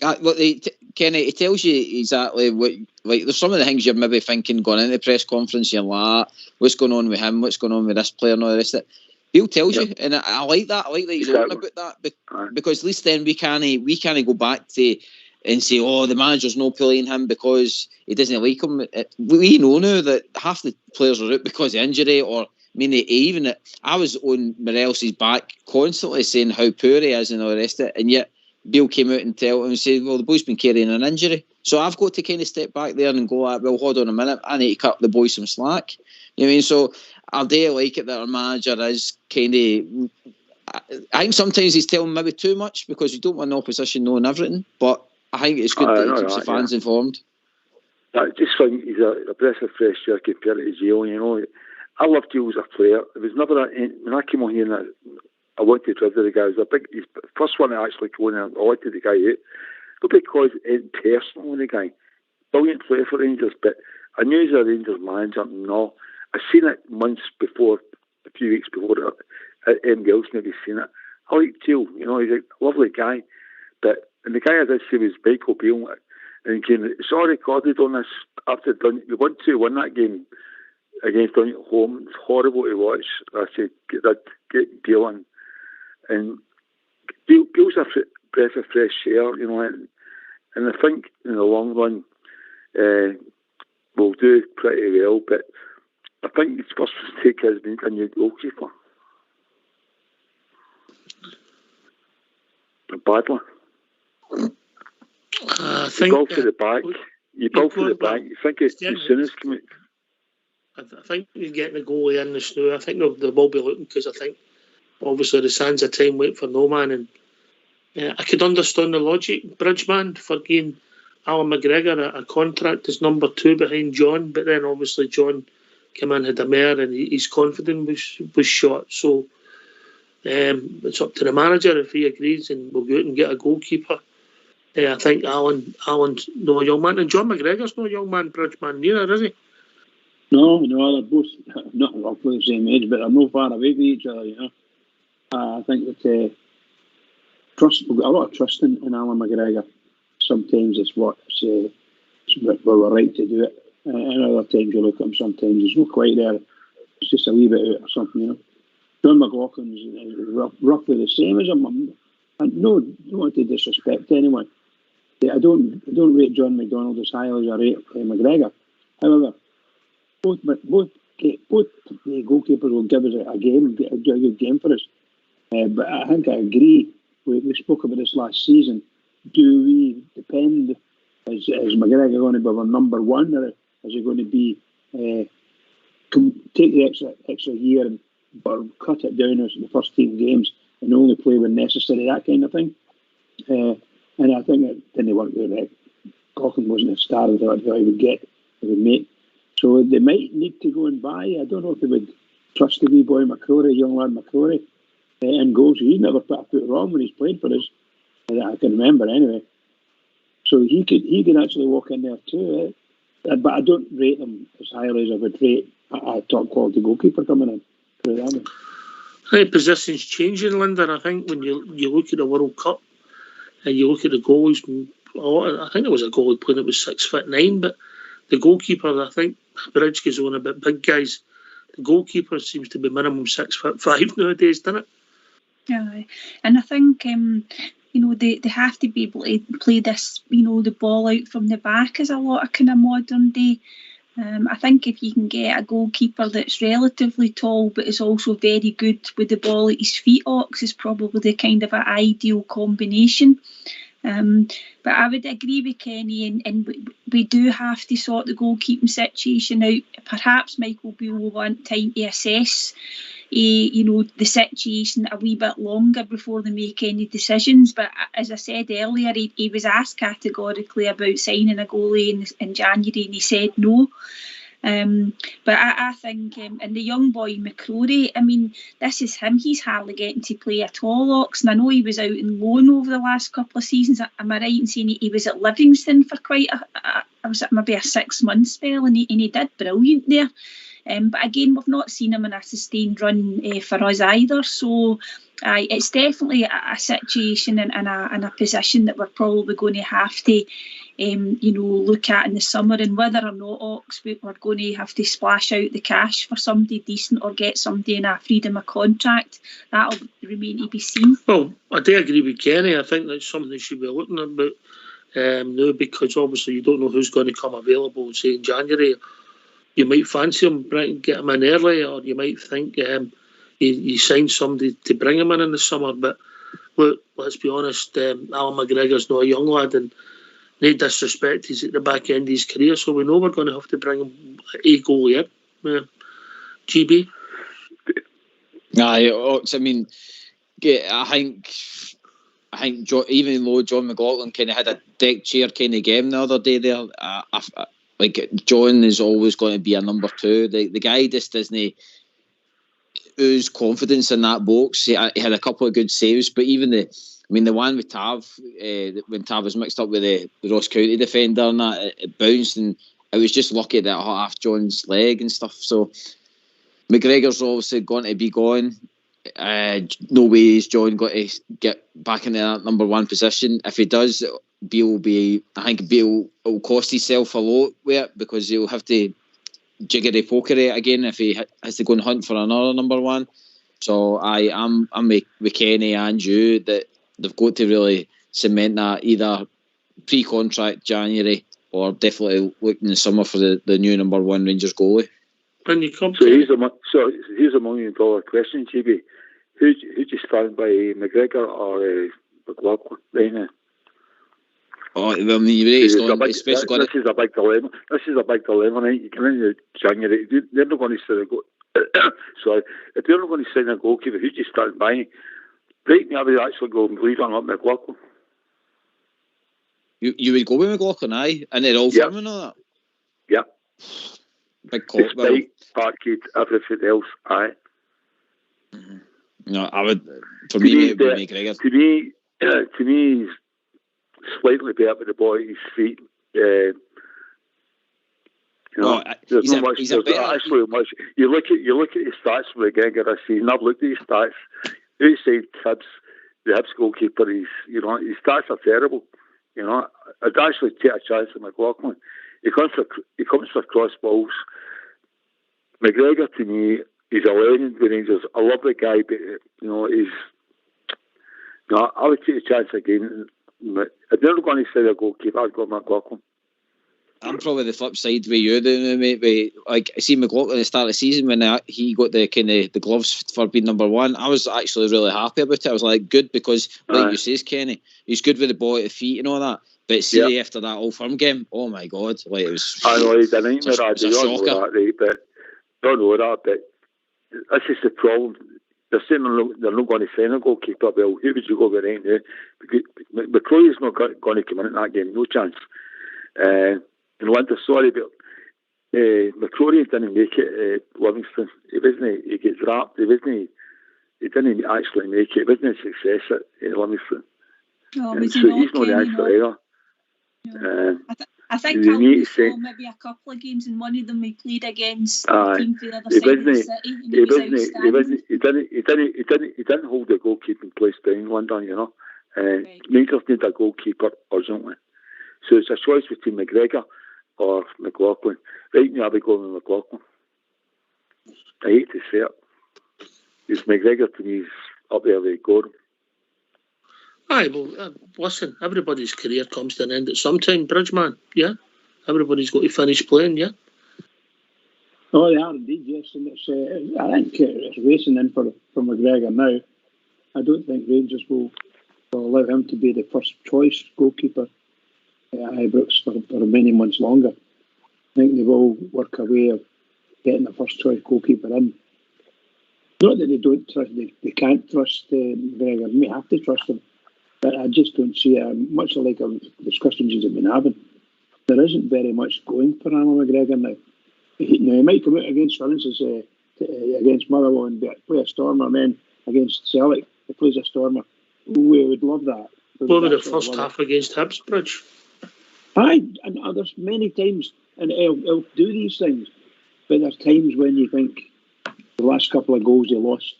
Kenny, it tells you exactly what. Like, there's some of the things you're maybe thinking going into the press conference. You're like, what's going on with him? What's going on with this player and all the rest of it. Bill tells you, and I like that. I like that he's open about that because at least then we can't go back to and say, oh, the manager's not pulling him because he doesn't like him. We know now that half the players are out because of injury, or I mean, even I was on Morel's back constantly saying how poor he is and all the rest of it, and yet Bill came out and told him and said, well, the boy's been carrying an injury. So I've got to kind of step back there and go, well, hold on a minute, I need to cut the boy some slack. You know what I mean? So I do like it that our manager is kind of, I think sometimes he's telling maybe too much because you don't want the opposition knowing everything, but I think it's good that he keeps the fans informed. I just think he's a breath of fresh air compared to Gio, you know. I love Gio as a player. It was never when I came on here and I wanted to get rid of the guy. It was he's the first one I actually go in and I wanted the guy out. Not because it's personal with the guy. Brilliant player for Rangers, but I knew he was a Rangers manager. No, I seen it months before, a few weeks before anybody else maybe seen it. I like Gio, you know, he's a lovely guy. And the guy I did say was Michael Beale. And again, it's all recorded on this after done. We won 2-1 that game against Dun at home. It's horrible to watch. I said, get Beale in. And Beale's a breath of fresh air, you know, and I think in the long run we'll do pretty well, but I think his first mistake has been a new goalkeeper. Badly. I think you build for the back. You build for the back. You think it's as soon as come out. I think we're getting a goalie in the snow. I think they will be looking, because I think obviously the sands of time wait for no man, and I could understand the logic, Bridgeman, for giving Alan McGregor a contract as number 2 behind John, but then obviously John came in, had a mare, and his confidence was shot. So it's up to the manager if he agrees, and we'll go out and get a goalkeeper. I think Alan's no young man, and John McGregor's no young man, Bridgeman neither, is he? No, they're both not roughly the same age, but they're not far away from each other, you know. I think that we've got a lot of trust in Alan McGregor. Sometimes it's we're right to do it, and other times you look at him, sometimes he's not quite there. It's just a wee bit out or something, you know. John McLaughlin's roughly the same as him. I don't want to disrespect anyone. I don't rate John McDonald as highly as I rate McGregor. However, both the goalkeepers will give us a good game for us. But I think I agree. We spoke about this last season. Do we depend? Is McGregor going to be our number 1, or is he going to be take the extra year and cut it down as the first 10 games and only play when necessary, that kind of thing? And I think that didn't work with it. Coughlin wasn't a star that I would make. So they might need to go and buy. I don't know if they would trust the wee boy McCrory, young lad McCrory, in goals. He's never put a foot wrong when he's played for us, that I can remember anyway. So he could actually walk in there too. But I don't rate him as highly as I would rate a top quality goalkeeper coming in. I think positions changing, Linda. I think when you look at the World Cup and you look at the goals, I think there was a goalie playing that was 6'9", but the goalkeeper, I think Bridge goes on a bit big guys. The goalkeeper seems to be minimum 6'5" nowadays, doesn't it? Yeah, and I think they have to be able to play this, the ball out from the back is a lot of kind of modern day. I think if you can get a goalkeeper that's relatively tall but is also very good with the ball at his feet, Ox is probably the kind of an ideal combination. But I would agree with Kenny, and we do have to sort the goalkeeping situation out. Perhaps Michael Beale will want time to assess the situation a wee bit longer before they make any decisions. But as I said earlier, he was asked categorically about signing a goalie in January, and he said no. But I think, and the young boy McCrory, I mean, this is him. He's hardly getting to play at all, Ox. And I know he was out in loan over the last couple of seasons. Am I right in saying he was at Livingston for quite maybe a 6-month spell, and he did brilliant there. But again, we've not seen him in a sustained run for us either. So it's definitely a situation and a position that we're probably going to have to look at in the summer, and whether or not Oxford we're going to have to splash out the cash for somebody decent or get somebody in a freedom of contract, that'll remain to be seen. Well, I do agree with Kenny. I think that's something they should be looking about now, because obviously you don't know who's going to come available, say in January. You might fancy him, get him in early, or you might think you sign somebody to bring him in the summer. But look, let's be honest, Alan McGregor's not a young lad, and no disrespect, he's at the back end of his career, so we know we're going to have to bring him a goalie in. GB? I mean, I think even though John McLaughlin kind of had a deck chair kind of game the other day there, like John is always going to be a number two. The guy just doesn't ooze confidence in that box. He had a couple of good saves, but even the one with Tav, when Tav was mixed up with the Ross County defender and that, it bounced, and it was just lucky that it hit off John's leg and stuff. So McGregor's obviously going to be gone. No way is John going to get back into that number one position. If he does, Beale will cost himself a lot with it, because he'll have to jiggery pokery it again if he has to go and hunt for another number one. So I'm with Kenny and you that they've got to really cement that either pre-contract January or definitely look in the summer for the new number one Rangers goalie. When you come so here's a $1 million question, GB. Who do you stand by, McGregor or McLaughlin right now? Oh, I mean, this is a big dilemma. This is a big dilemma, right? You come into January, they're not going to sign a sorry, if they're not going to sign a goalkeeper, who do you stand by? Right now, I would actually go and believe on McLaughlin. You would go with McLaughlin, aye? And they're all firm and all that? Yep. Big call. Despite parkade, everything else, aye. Mm-hmm. No, I would. For me, it would be McGregor. To me, he's slightly better with the ball at his feet. There's not much. Actually much. You look at his stats for McGregor this season. I've looked at his stats. Outside Hibs, the Hibs goalkeeper, his stats are terrible. I'd actually take a chance with McLaughlin. He comes for cross balls. McGregor, to me, he's a legend with Rangers. I love the guy, but I would take a chance again. If they're going to say a goalkeeper, I'd go McLaughlin. I'm probably the flip side with you, mate. Like, I see McLaughlin at the start of the season when he got the gloves for being number one. I was actually really happy about it. I was like, good, because like you say, Kenny, he's good with the ball at the feet and all that. But see, after that Old Firm game, oh my God, like, it was. I know he's a nightmare. I don't know that, right? But don't know that. But that's just the problem. They're saying they're not going to sign a goalkeeper. Well, who would you go with right now? Because McCrory's not going to come in that game. No chance. And Linda, sorry, but McCrory didn't make it at Livingston. He gets wrapped. He didn't actually make it. It wasn't a success at Livingston. Oh, so he's not the answer either. No. I think Calvin saw maybe a couple of games, and one of them we played against the team for the other side of the city, and he was outstanding. He didn't hold the goalkeeping place down, London, Rangers need a goalkeeper urgently. So it's a choice between McGregor or McLaughlin. Right now, I'll be going with McLaughlin. I hate to say it. It's McGregor to me is up there with Gordon. Aye, well, listen, everybody's career comes to an end at some time, Bridgeman, yeah? Everybody's got to finish playing, yeah? Oh, they are indeed, yes. And it's, I think it's racing in for McGregor now. I don't think Rangers will allow him to be the first choice goalkeeper at Ibrox for many months longer. I think they will work a way of getting the first choice goalkeeper in. Not that they don't trust, they can't trust McGregor. They may have to trust him. But I just don't see it. Much like the discussions have been having, there isn't very much going for Alan McGregor now. He might come out against, for instance, against Motherwell and play a stormer, and then against Celtic, he plays a stormer. We would love that. What about the first half against Hibs, Bridge? Aye, and there's many times, and he'll do these things, but there's times when you think the last couple of goals they lost,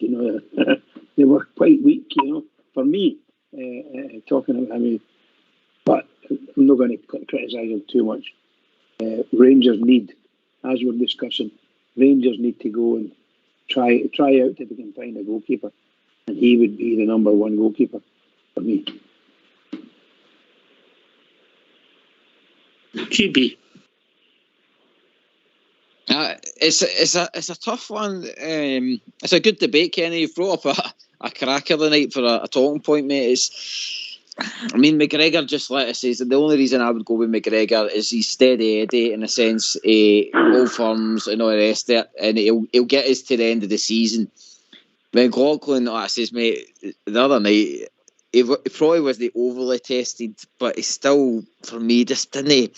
they were quite weak. too much. Rangers need, as we're discussing, Rangers need to go and try out if we can find a goalkeeper, and he would be the number one goalkeeper for me. GB. It's a tough one. It's a good debate, Kenny. You've brought up a cracker the night for a talking point, mate. I mean, McGregor, just like I say, the only reason I would go with McGregor is he's steady Eddie in a sense, goal forms and all the rest of it, and he'll get us to the end of the season. When McLaughlin, like I says, mate, the other night, he probably wasn't overly tested, but he still, for me, just didn't.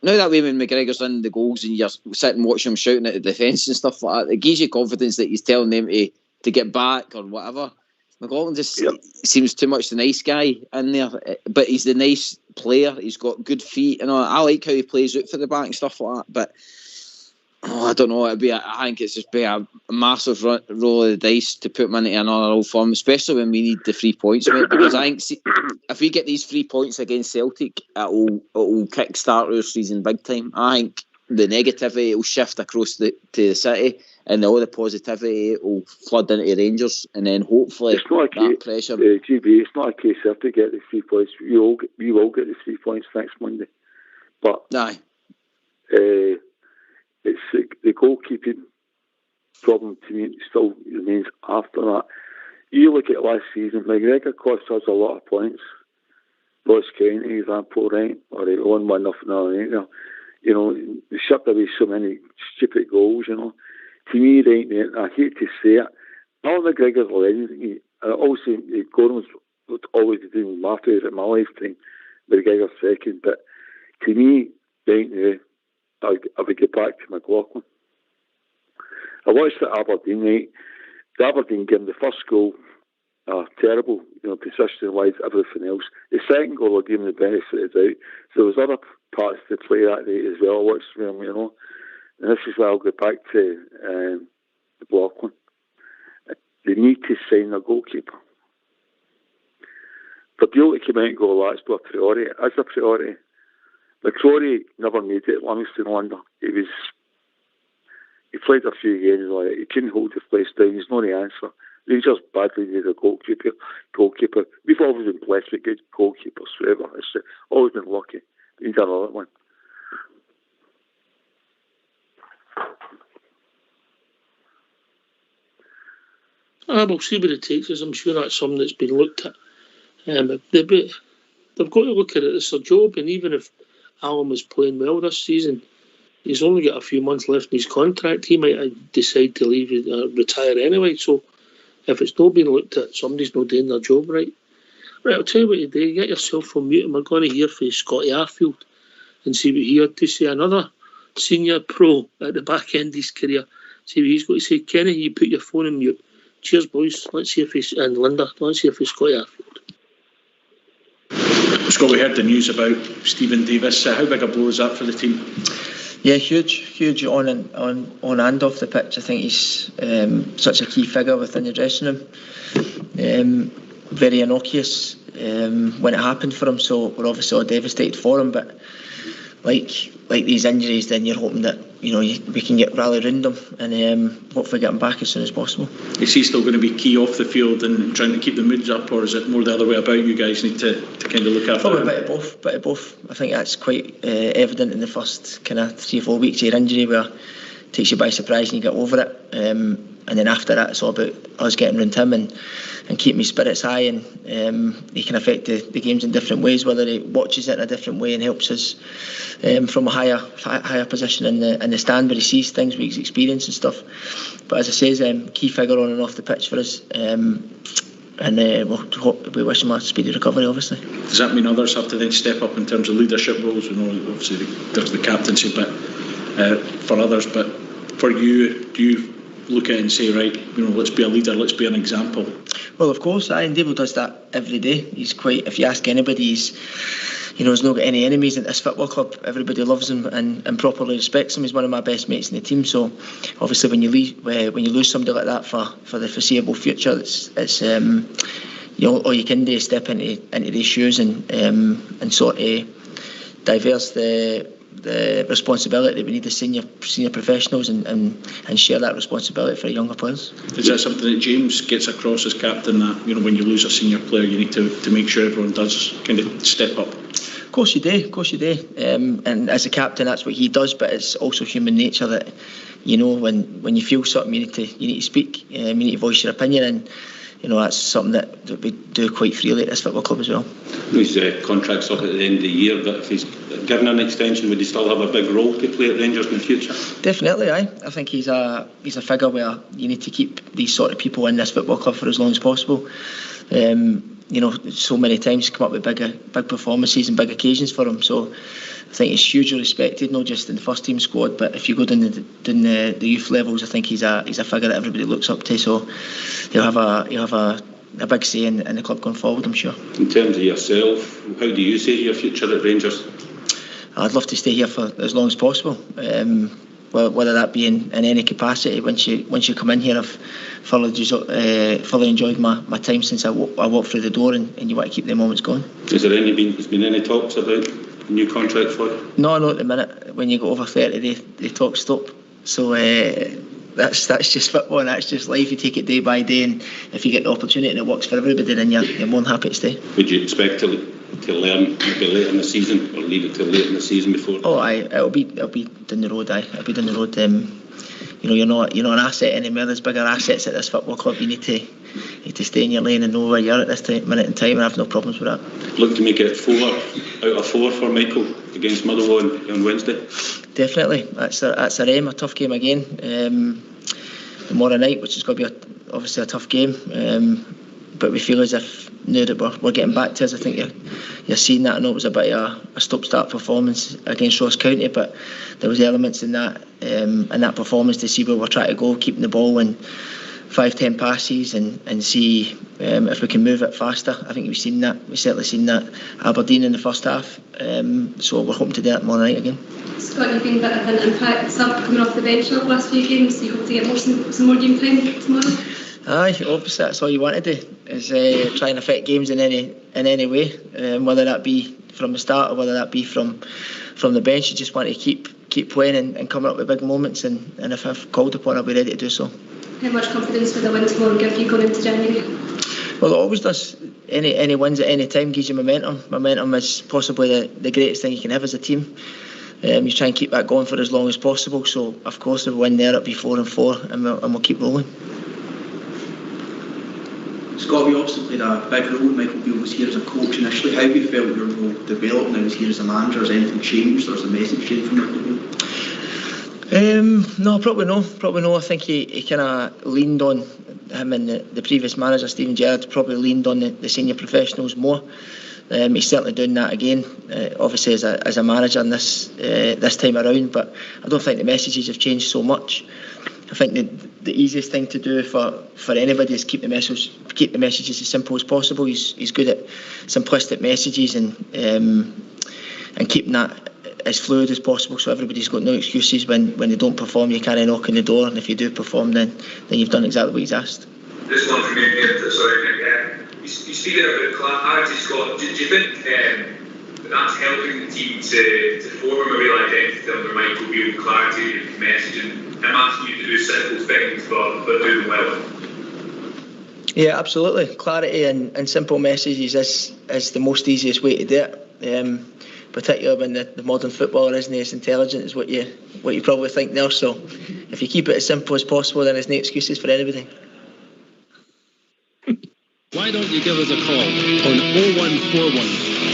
Now that way, when McGregor's in the goals and you're sitting watching him shouting at the defence and stuff like that, it gives you confidence that he's telling them to get back or whatever. McLaughlin just seems too much the nice guy in there, but he's the nice player. He's got good feet, and I like how he plays out for the back and stuff like that. But I don't know. I think it's just be a massive roll of the dice to put him into another old form, especially when we need the 3 points, mate. Because I think if we get these 3 points against Celtic, it'll kick-start our season big time. I think the negativity will shift across to the city, and all the positivity will flood into Rangers, and then hopefully it's not that pressure. GB, it's not a case of to get the 3 points. We will get the 3 points next Monday, but aye. It's the goalkeeping problem to me still remains after that. You look at last season, McGregor cost us a lot of points. Ross County example, right? Or they won 1-0, right? You know, they shipped away so many stupid goals, you know. To me, right now, I hate to say it, Alan McGregor's legend. Also, Gordon's always doing matters in my lifetime. McGregor's second, but to me, right now, I would get back to McLaughlin. I watched the Aberdeen night. The Aberdeen game, the first goal, terrible, you know, position-wise, everything else. The second goal, I gave them the benefit of the doubt. So there was other parts to play that night as well. I watched them, you know. And this is where I'll get back to McLaughlin. They need to sign a goalkeeper. For Beale to come out and go, that's a priority. That's a priority. McCrory never made it at Livingston London. He played a few games like it. He couldn't hold the place down. He's not the answer. Rangers badly need a goalkeeper. We've always been blessed with good goalkeepers forever. It's always been lucky. We need another one. We'll see what it takes us. I'm sure that's something that's been looked at. They've got to look at it as a job, and even if Alan was playing well this season, he's only got a few months left in his contract. He might decide to leave and retire anyway. So if it's not being looked at, somebody's not doing their job right. Right, I'll tell you what you do. Get yourself from mute, and we're going to hear from Scotty Arfield and see what he had to say. Another senior pro at the back end of his career. See what he's got to say. Kenny, you put your phone in mute. Cheers, boys. Let's see if he's... And Linda, let's see if he's Scotty Arfield. Scott, we heard the news about Stephen Davis. How big a blow is that for the team? Yeah, huge on and off the pitch. I think he's such a key figure within the dressing room. Very innocuous when it happened for him, so we're obviously all devastated for him. But like these injuries, then you're hoping that we can get rally round him and hopefully get him back as soon as possible. Is he still going to be key off the field and trying to keep the moods up, or is it more the other way about? You guys need to kind of look after him? Probably a bit of both. I think that's quite evident in the first kind of 3 or 4 weeks of your injury, where it takes you by surprise and you get over it. And then after that, it's all about us getting round him and keeping his spirits high. And he can affect the games in different ways, whether he watches it in a different way and helps us from a higher position in the stand, where he sees things with his experience and stuff. But as I say, key figure on and off the pitch for us. And we wish him a speedy recovery, obviously. Does that mean others have to then step up in terms of leadership roles? Obviously there's the captaincy bit for others, but for you, do you look at it and say, right, let's be a leader, let's be an example? Well, of course, and Dave does that every day. He's quite, if you ask anybody, he's not got any enemies at this football club. Everybody loves him and properly respects him. He's one of my best mates in the team. So obviously when you lose somebody like that for the foreseeable future, it's all you can do is step into these shoes and sort of diverse the responsibility. We need the senior professionals and share that responsibility for younger players. Is that something that James gets across as captain, that when you lose a senior player you need to make sure everyone does kind of step up? Of course you do. And as a captain that's what he does, but it's also human nature that when you feel something you need to speak, you need to voice your opinion, and that's something that we do quite freely at this football club as well. His contract's up at the end of the year, but if he's given an extension, would he still have a big role to play at Rangers in the future? Definitely, I think he's a figure where you need to keep these sort of people in this football club for as long as possible. So many times come up with big performances and big occasions for him. So I think he's hugely respected, not just in the first team squad, but if you go down the youth levels, I think he's a figure that everybody looks up to. So he'll have a big say in the club going forward, I'm sure. In terms of yourself, how do you see your future at Rangers? I'd love to stay here for as long as possible. Whether that be in any capacity. Once you come in here, I've fully enjoyed my time since I walked through the door, and you want to keep the moments going. Has there been any talks about a new contract for you? No, at the minute. When you go over 30, they talk stop. So that's just football, and that's just life. You take it day by day, and if you get the opportunity and it works for everybody, then you're more than happy to stay. Would you expect to learn maybe late in the season, or leave it till late in the season before? It'll be down the road. It'll be down the road. You're not an asset anymore. There's bigger assets at this football club. You need to stay in your lane and know where you're at this minute in time, and I have no problems with that. Look to make it 4 out of 4 for Michael against Motherwell on Wednesday. Definitely, that's our aim. A tough game again tomorrow night, which is going to be obviously a tough game. But we feel as if now that we're getting back to us, I think you're seeing that. I know it was a bit of a stop-start performance against Ross County, but there was elements in that performance to see where we're trying to go, keeping the ball in 5-10 passes and see if we can move it faster. I think we've certainly seen that Aberdeen in the first half. So we're hoping to do that tomorrow night again. Scott, you've been a bit of an impact sub coming off the bench in the last few games, so you hope to get some more game time tomorrow? Aye, obviously that's all you want to do, is try and affect games in any way, whether that be from the start or whether that be from the bench. You just want to keep playing and coming up with big moments, and if I've called upon, I'll be ready to do so. How much confidence will the win tomorrow give you going into January? Well, it always does. Any wins at any time gives you momentum. Momentum is possibly the greatest thing you can have as a team. You try and keep that going for as long as possible. So, of course, if we win there, it'll be 4-4, and we'll keep rolling. Scott, you obviously played a big role when Michael Beale was here as a coach initially. How have you felt your role developed now he's here as a manager? Has anything changed, or has the message changed from Michael Beale? No, probably no. I think he kind of leaned on him, and the previous manager, Stephen Gerrard, probably leaned on the senior professionals more. He's certainly doing that again, obviously as a manager in this time around, but I don't think the messages have changed so much. I think the easiest thing to do for anybody is keep the messages as simple as possible. He's good at simplistic messages and keeping that as fluid as possible, so everybody's got no excuses when they don't perform. You can't knock on the door, and if you do perform, then you've done exactly what he's asked. This one from me, you speaking about clarity, Scott. Do you think that's helping the team to form a real identity under Michael Beale, clarity and messaging? I'm asking you to do simple things, but do them well. Yeah, absolutely. Clarity and simple messages is the most easiest way to do it. Particularly when the modern footballer isn't as intelligent as what you probably think there. So if you keep it as simple as possible, then there's no excuses for anybody. Why don't you give us a call on 0141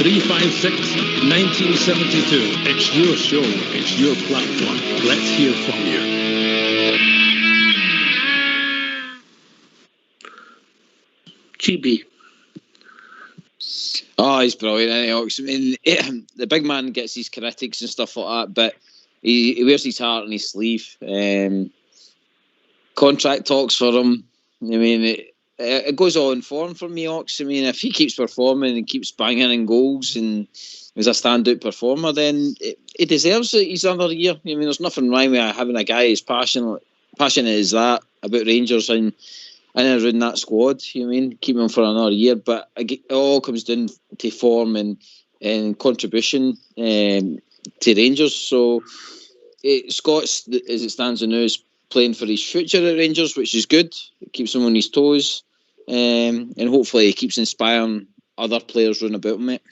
356 1972. It's your show, it's your platform. Let's hear from you. GB. Oh, he's brilliant, isn't he? I mean, the big man gets his critics and stuff like that, but he wears his heart on his sleeve. Contract talks for him. I mean, it goes on form for me, Ox. I mean, if he keeps performing and keeps banging in goals and is a standout performer, then he deserves his another year. I mean, there's nothing wrong with having a guy as passionate as that about Rangers and around that squad. You mean, keep him for another year, but it all comes down to form and and contribution to Rangers. So Scott's, as it stands now, is playing for his future at Rangers, which is good. It keeps him on his toes, and hopefully he keeps inspiring other players round about him, mate.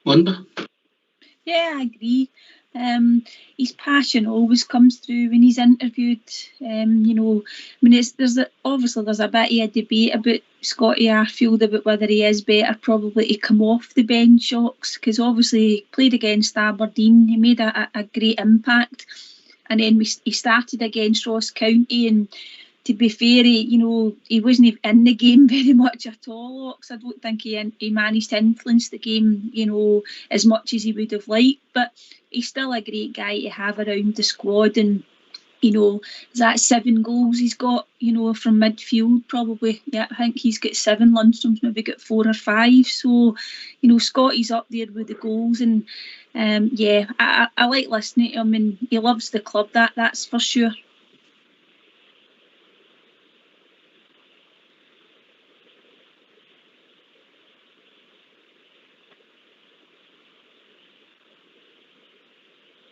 Wonder? Yeah, I agree. His passion always comes through when he's interviewed. There's a bit of a debate about Scotty Arfield about whether he is better probably to come off the bench shocks, because obviously he played against Aberdeen, he made a great impact, and then he started against Ross County, and to be fair, he wasn't in the game very much at all. I don't think he managed to influence the game, as much as he would have liked. But he's still a great guy to have around the squad. And, is that 7 goals he's got, from midfield probably? Yeah, I think he's got 7. Lundstrom's maybe got 4 or 5. So, Scotty's up there with the goals. And, I like listening to him, and he loves the club, that's for sure.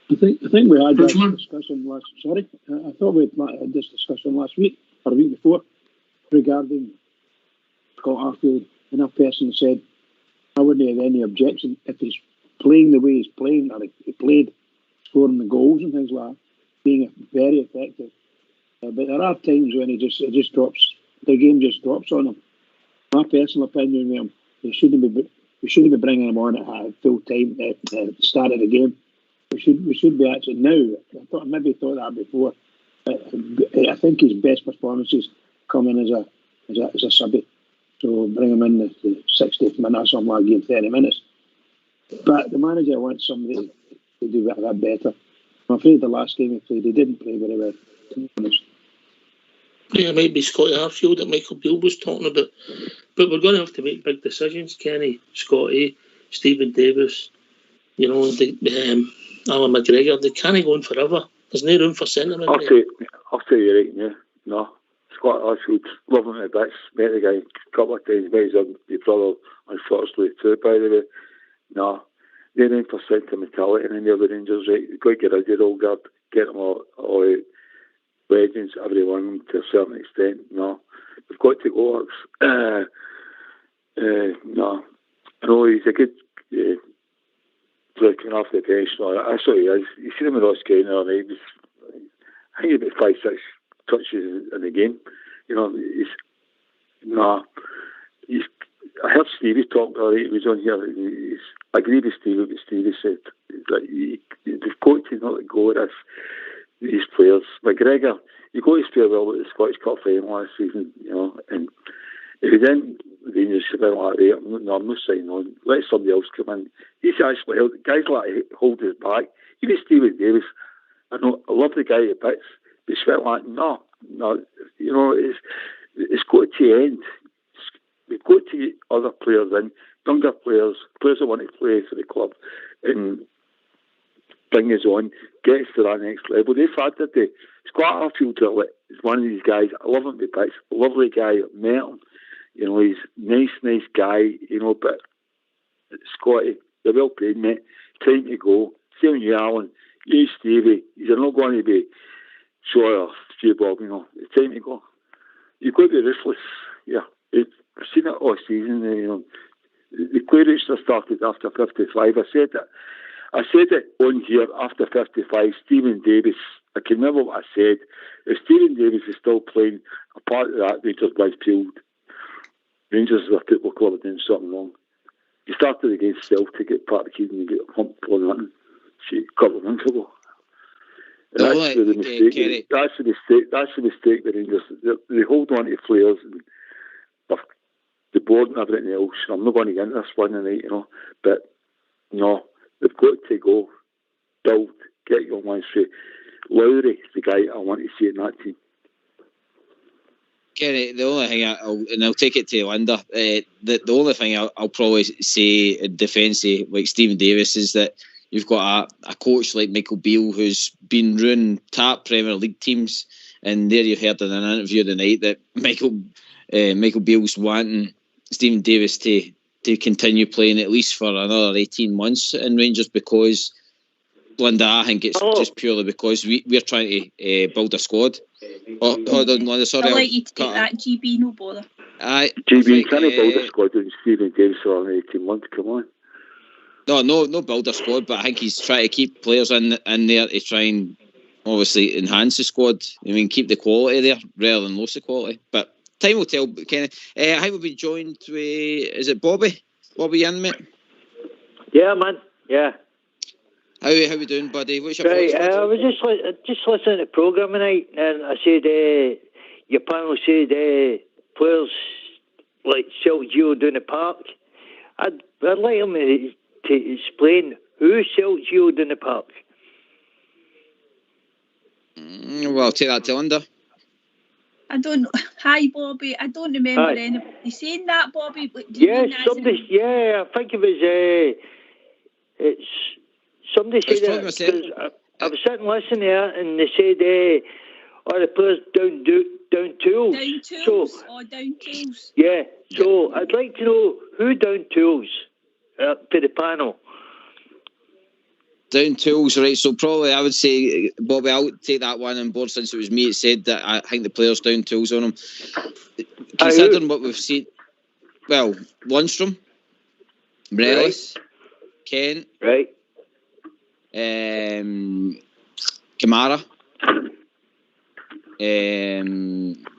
I think we had this discussion last. Sorry, I thought we had this discussion last week or a week before regarding Scott Arfield, and a person said I wouldn't have any objection if he's playing the way he's playing, or he played scoring the goals and things like that, being very effective. But there are times when he just drops, the game just drops on him. My personal opinion with him, we shouldn't be bringing him on at full time at the start of the game. We should be actually now. I maybe thought that before. I think his best performances come in as a subby. So bring him in the 60th minute or something like game 30 minutes. But the manager wants somebody to do that better. I'm afraid the last game he played, he didn't play very well, to be honest. Yeah, it might be Scotty Arfield that Michael Beale was talking about. But we're going to have to make big decisions, Kenny, Scotty, Stephen Davis, Alan McGregor. They can't go on forever. There's no room for sentiment. I'll tell you right now. No, Scott Arfield, love him to bits. Met the guy a couple of times. Met his brother, unfortunately, too, by the way. No, no room for sentimentality in any of the Rangers, right? You've got to get rid of the old guard, get them all out. Legends, every one of them to a certain extent. No, we've got to go. No, I know he's a good looking off the bench. No, that's what he is. You see him with Ross County, and he was, I think, about 5-6 touches in the game. I heard Stevie talk earlier. He was on here. I agree with Stevie. What Stevie said that they've got to not let go of these players. McGregor, you got to spare well with the Scottish Cup final last season, and if he didn't, Rangers should have been like, I'm not signing on. Let somebody else come in. He's actually held, guys like hold his back. Even Stephen Davis, I love the guy at bits, but it's felt like, no, it's got to end. We've got to get other players in, younger players that want to play for the club, and bring us on, get us to that next level. They've had that day. Scott Arfield is one of these guys. I love him to bits. Lovely guy. Met him. He's nice guy. But Scotty, you're well paid, mate. Time to go. Same you, Alan. You, Stevie. You're not going to be sure, Stu Bob. It's time to go. You've got to be ruthless. Yeah, we've seen it all season. The clearance started after 55. I said it on here after 55. Stephen Davis, I can remember what I said. If Stephen Davis is still playing a part of that, Rangers midfield, Rangers as a football club are doing something wrong. He started against Celtic at Park Keaton and get humped for nothing a couple of months ago. That's the mistake. That's the mistake the Rangers. They hold on to players and the board and everything else. I'm not going to get into this one tonight, but no, they've got to go, build, get young ones through. Lowry is the guy I want to see in that team. Kenny, the only thing I'll take it to Linda. The only thing I'll probably say in defence of like Stephen Davis is that you've got a coach like Michael Beale who's been running top Premier League teams, and there you heard in an interview tonight that Michael Michael Beale's wanting Stephen Davis to continue playing at least for another 18 months in Rangers, because Linda, I think it's just purely because we're trying to build a squad. Hold on, Linda, sorry. I'll let you take that, GB, no bother. Aye, GB, can I build a squad with Stephen Davis for 18 months? Come on. No build a squad, but I think he's trying to keep players in there to try and obviously enhance the squad. I mean, keep the quality there rather than lose the quality. But time will tell, Kenny. I think we'll be joined with, is it Bobby? Bobby in, mate? Yeah, man. Yeah. How we doing, buddy? What's your right, thoughts? I was just listening to the programme tonight, and I said your panel said players like Celtic Gio down the park. I'd like him to explain who Celtic Gio down the park. Well, I'll take that to Linda. I don't know. Hi, Bobby. I don't remember anybody saying that, Bobby. Somebody. Yeah, I think it was. It's somebody said that. I was sitting listening there, and they said, "All the players down tools." Down tools. Down tools. Yeah. So I'd like to know who down tools for the panel. Down tools, right? So probably I would say, Bobby, I'll take that one on board since it was me. It said that I think the players down tools on them. Considering what we've seen, well, Lundstrom, Morelos, Kent, right, Kamara.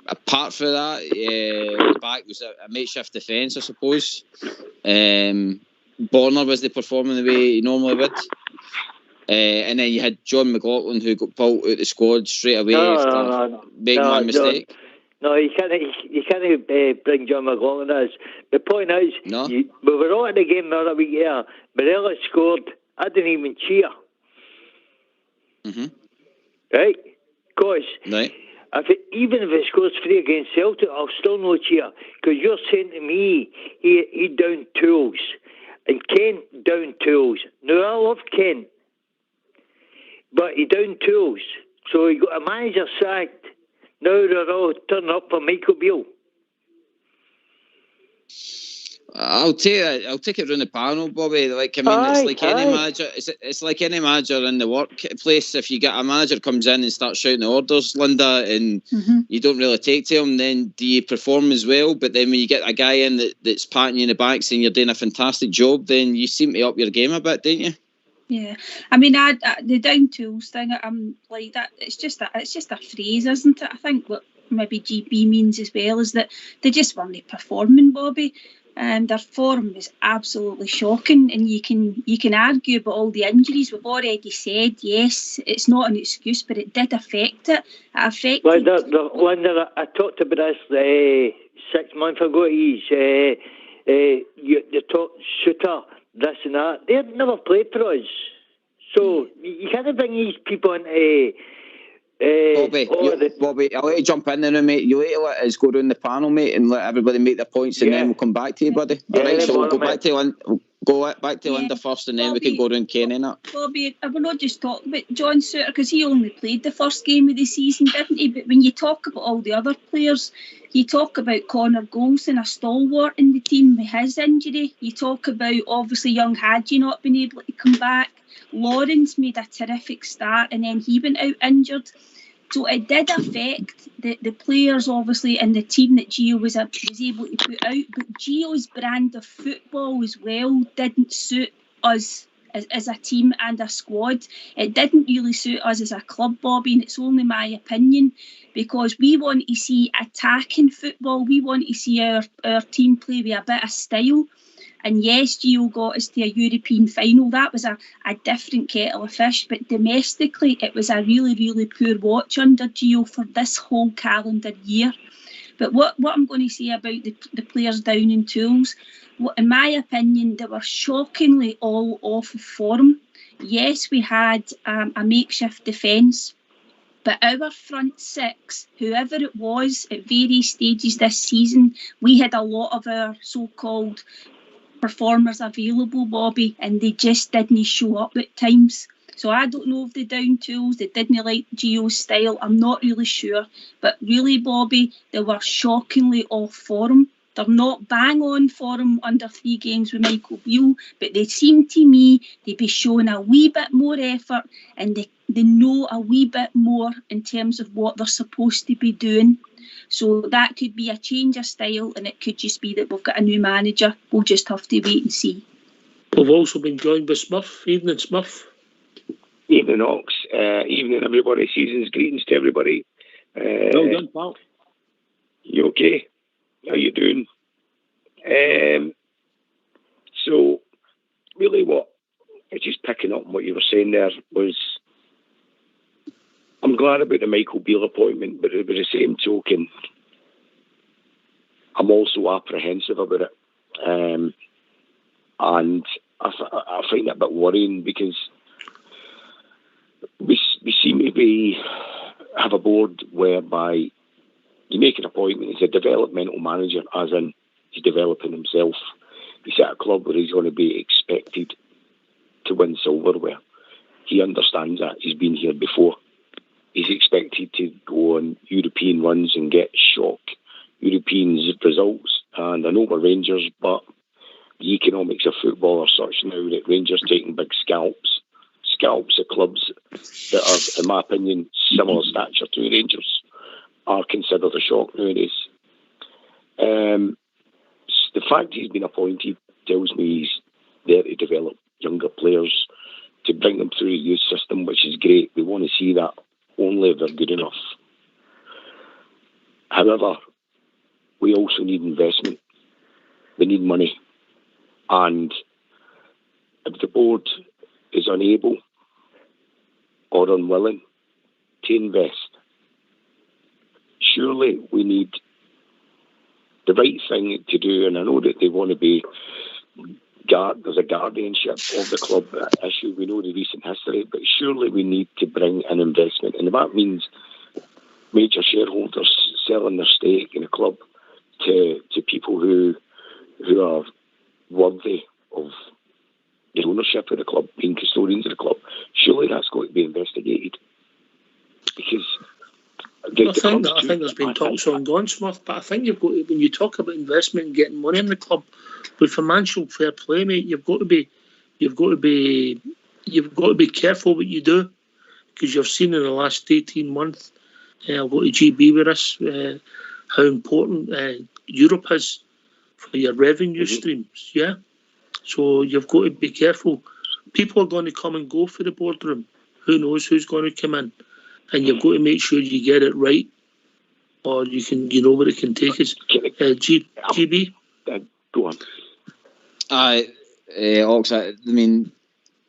Apart from that, the back was a makeshift defence, I suppose. Borner was the performing the way he normally would. And then you had John McLaughlin, who got pulled out the squad straight away after making one mistake. No, you can't bring John McLaughlin as. The point is, we were all at the game the other week here. Morelos scored. I didn't even cheer. Right? Because even if he scores 3 against Celtic, I'll still no cheer. Because you're saying to me, he down tools. And Ken down tools. Now, I love Ken. But he down tools. So he got a manager sacked. Now they're all turning up for Michael Beale. I'll take it around the panel, Bobby. Like, I mean, it's like any manager. It's like any manager in the workplace. If you get a manager comes in and starts shouting orders, Linda, and you don't really take to him, then do you perform as well? But then when you get a guy in that's patting you in the back saying you're doing a fantastic job, then you seem to up your game a bit, don't you? Yeah, I mean, the down tools thing. I'm like that. It's just a phrase, isn't it? I think what maybe GB means as well is that they just weren't performing, Bobby. Their form was absolutely shocking, and you can argue about all the injuries. We've already said yes, it's not an excuse, but it did affect it. It affected. Linda, I talked about this 6 months ago. He's the top shooter. This and that. They've never played for us. So you can't bring these people into... Bobby, I'll let you jump in there, mate. You later let us go down the panel, mate, and let everybody make their points, and then we'll come back to you, buddy. All right, so we'll go back to Linda first, and then we can go down Kenny and that. Bobby, I will not just talk about John Souttar, because he only played the first game of the season, didn't he? But when you talk about all the other players, you talk about Connor Golson, a stalwart in the team with his injury. You talk about, obviously, young Hadji not being able to come back. Lawrence made a terrific start, and then he went out injured. So it did affect the players, obviously, and the team that Gio was able to put out. But Gio's brand of football as well didn't suit us as a team and a squad. It didn't really suit us as a club, Bobby, and it's only my opinion, because we want to see attacking football. We want to see our team play with a bit of style. And yes, Gio got us to a European final. That was a different kettle of fish. But domestically, it was a really, really poor watch under Gio for this whole calendar year. But what I'm going to say about the players down in tools, in my opinion, they were shockingly all off of form. Yes, we had a makeshift defence. But our front six, whoever it was at various stages this season, we had a lot of our so-called performers available, Bobby, and they just didn't show up at times. So I don't know if they down tools, they didn't like Gio's style, I'm not really sure. But really, Bobby, they were shockingly off form. They're not bang on form under 3 games with Michael Beale, but they seem to me to be showing a wee bit more effort, and they know a wee bit more in terms of what they're supposed to be doing. So that could be a change of style, and it could just be that we've got a new manager. We'll just have to wait and see. We've also been joined by Smurf. Evening, Smurf. Evening, Ox. Evening, everybody. Season's greetings to everybody. Well done, pal. You okay? How you doing? So, really what, just picking up on what you were saying there, was I'm glad about the Michael Beale appointment, but by the same token, I'm also apprehensive about it. And I find it a bit worrying, because we seem to have a board whereby you make an appointment, he's a developmental manager, as in he's developing himself. He's at a club where he's going to be expected to win silverware. He understands that. He's been here before. He's expected to go on European runs and get shock European results. And I know we're Rangers, but the economics of football are such now that Rangers taking big scalps of clubs that are, in my opinion, similar stature to Rangers, are considered a shock nowadays. The fact he's been appointed tells me he's there to develop younger players, to bring them through the youth system, which is great. We want to see that only if they're good enough. However, we also need investment. We need money. And if the board is unable or unwilling to invest, surely we need the right thing to do. And I know that they want to be there's a guardianship of the club issue. We know the recent history, but surely we need to bring an investment, and that means major shareholders selling their stake in a club to people who are worthy of the ownership of the club, being custodians of the club. Surely that's got to be investigated, because I think there's been talks ongoing, Smith, but I think you've got to, when you talk about investment and getting money in the club, with financial fair play, mate, you've got to be careful what you do, because you've seen in the last 18 months, I'll go to GB with us, how important Europe is for your revenue streams. Yeah, so you've got to be careful. People are going to come and go for the boardroom. Who knows who's going to come in? And you've got to make sure you get it right, or you know where it can take us. GB? Go on. Ox, I mean,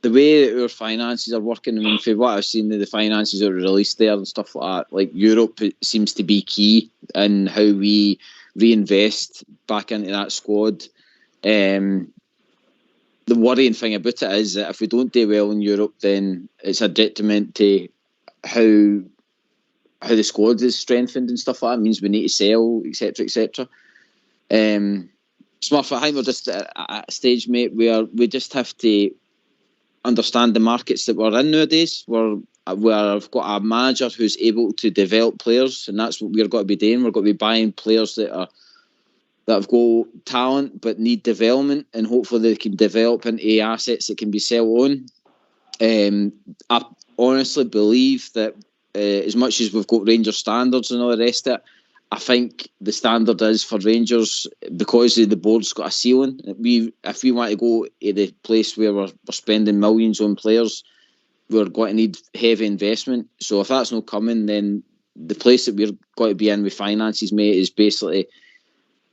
the way that our finances are working, I mean, for what I've seen, the finances that are released there and stuff like that, like Europe seems to be key in how we reinvest back into that squad. The worrying thing about it is that if we don't do well in Europe, then it's a detriment to how the squad is strengthened and stuff like that. It means we need to sell, etc., etc. Smurf, I think we're just at a stage, mate, where we just have to understand the markets that we're in nowadays. We've got a manager who's able to develop players, and that's what we're going to be doing. We're going to be buying players that have got talent but need development, and hopefully they can develop into assets that can be sold on. I honestly believe that as much as we've got Rangers standards and all the rest of it, I think the standard is for Rangers, because the board's got a ceiling. If we want to go to the place where we're spending millions on players, we're going to need heavy investment. So if that's not coming, then the place that we're going to be in with finances, mate, is basically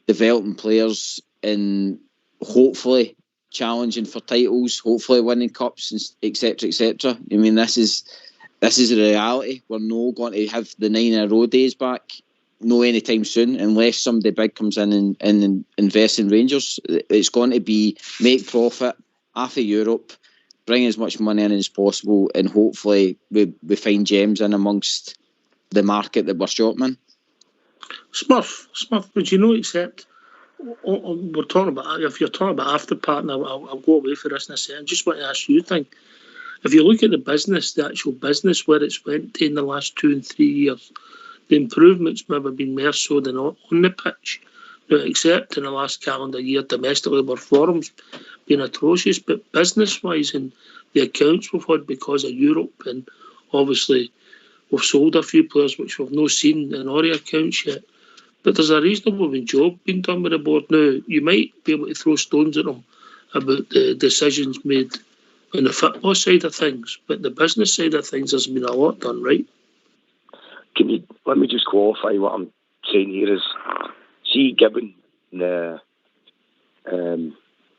developing players and hopefully challenging for titles, hopefully winning cups, etc., etc. I mean, this is the reality. We're not going to have the 9 in a row days back, no anytime soon, unless somebody big comes in and invests in Rangers. It's going to be make profit off of Europe, bring as much money in as possible, and hopefully we find gems in amongst the market that we're shopping in. Smurf, would you know, except we're talking about, if you're talking about after partner, I'll go away for this in a second. I just want to ask you a thing. if you look at the actual business where it's went to in the last 2 and 3 years, the improvements maybe been more so than on the pitch. Now, except in the last calendar year, domestically, where form's been atrocious, but business-wise and the accounts we've had because of Europe, and obviously we've sold a few players which we've not seen in our accounts yet. But there's a reasonable job being done with the board now. You might be able to throw stones at them about the decisions made on the football side of things, but the business side of things has been a lot done right. Let me just qualify what I'm saying here is, see, given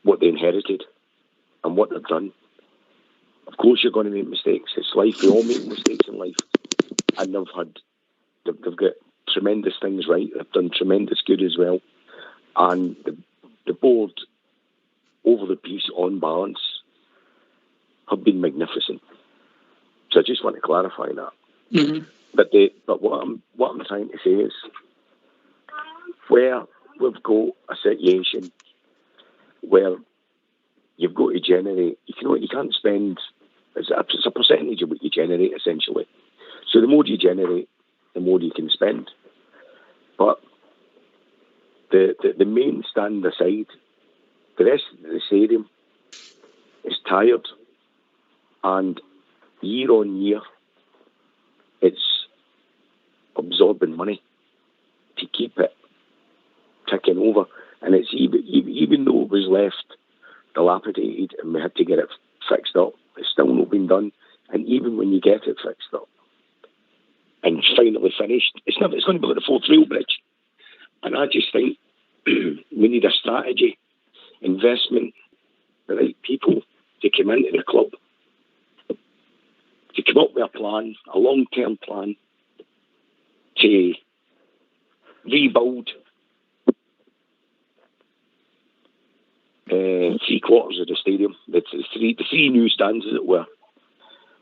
what they inherited and what they've done, of course you're going to make mistakes. It's life. We all make mistakes in life, and they've got tremendous things right. They've done tremendous good as well, and the board, over the piece, on balance, have been magnificent. So I just want to clarify that. Mm-hmm. But what I'm trying to say is, where we've got a situation where you've got to generate, you can't spend, it's a percentage of what you generate, essentially. So the more you generate, the more you can spend. But the main stand aside, the rest of the stadium is tired, and year on year, it's absorbing money to keep it ticking over. And it's even though it was left dilapidated and we had to get it fixed up, it's still not been done. And even when you get it fixed up and finally finished, it's going to be like the fourth rail bridge. And I just think we need a strategy, investment, the right people to come into the club, to come up with a plan, a long-term plan, to rebuild 3/4 of the stadium. The three new stands, as it were,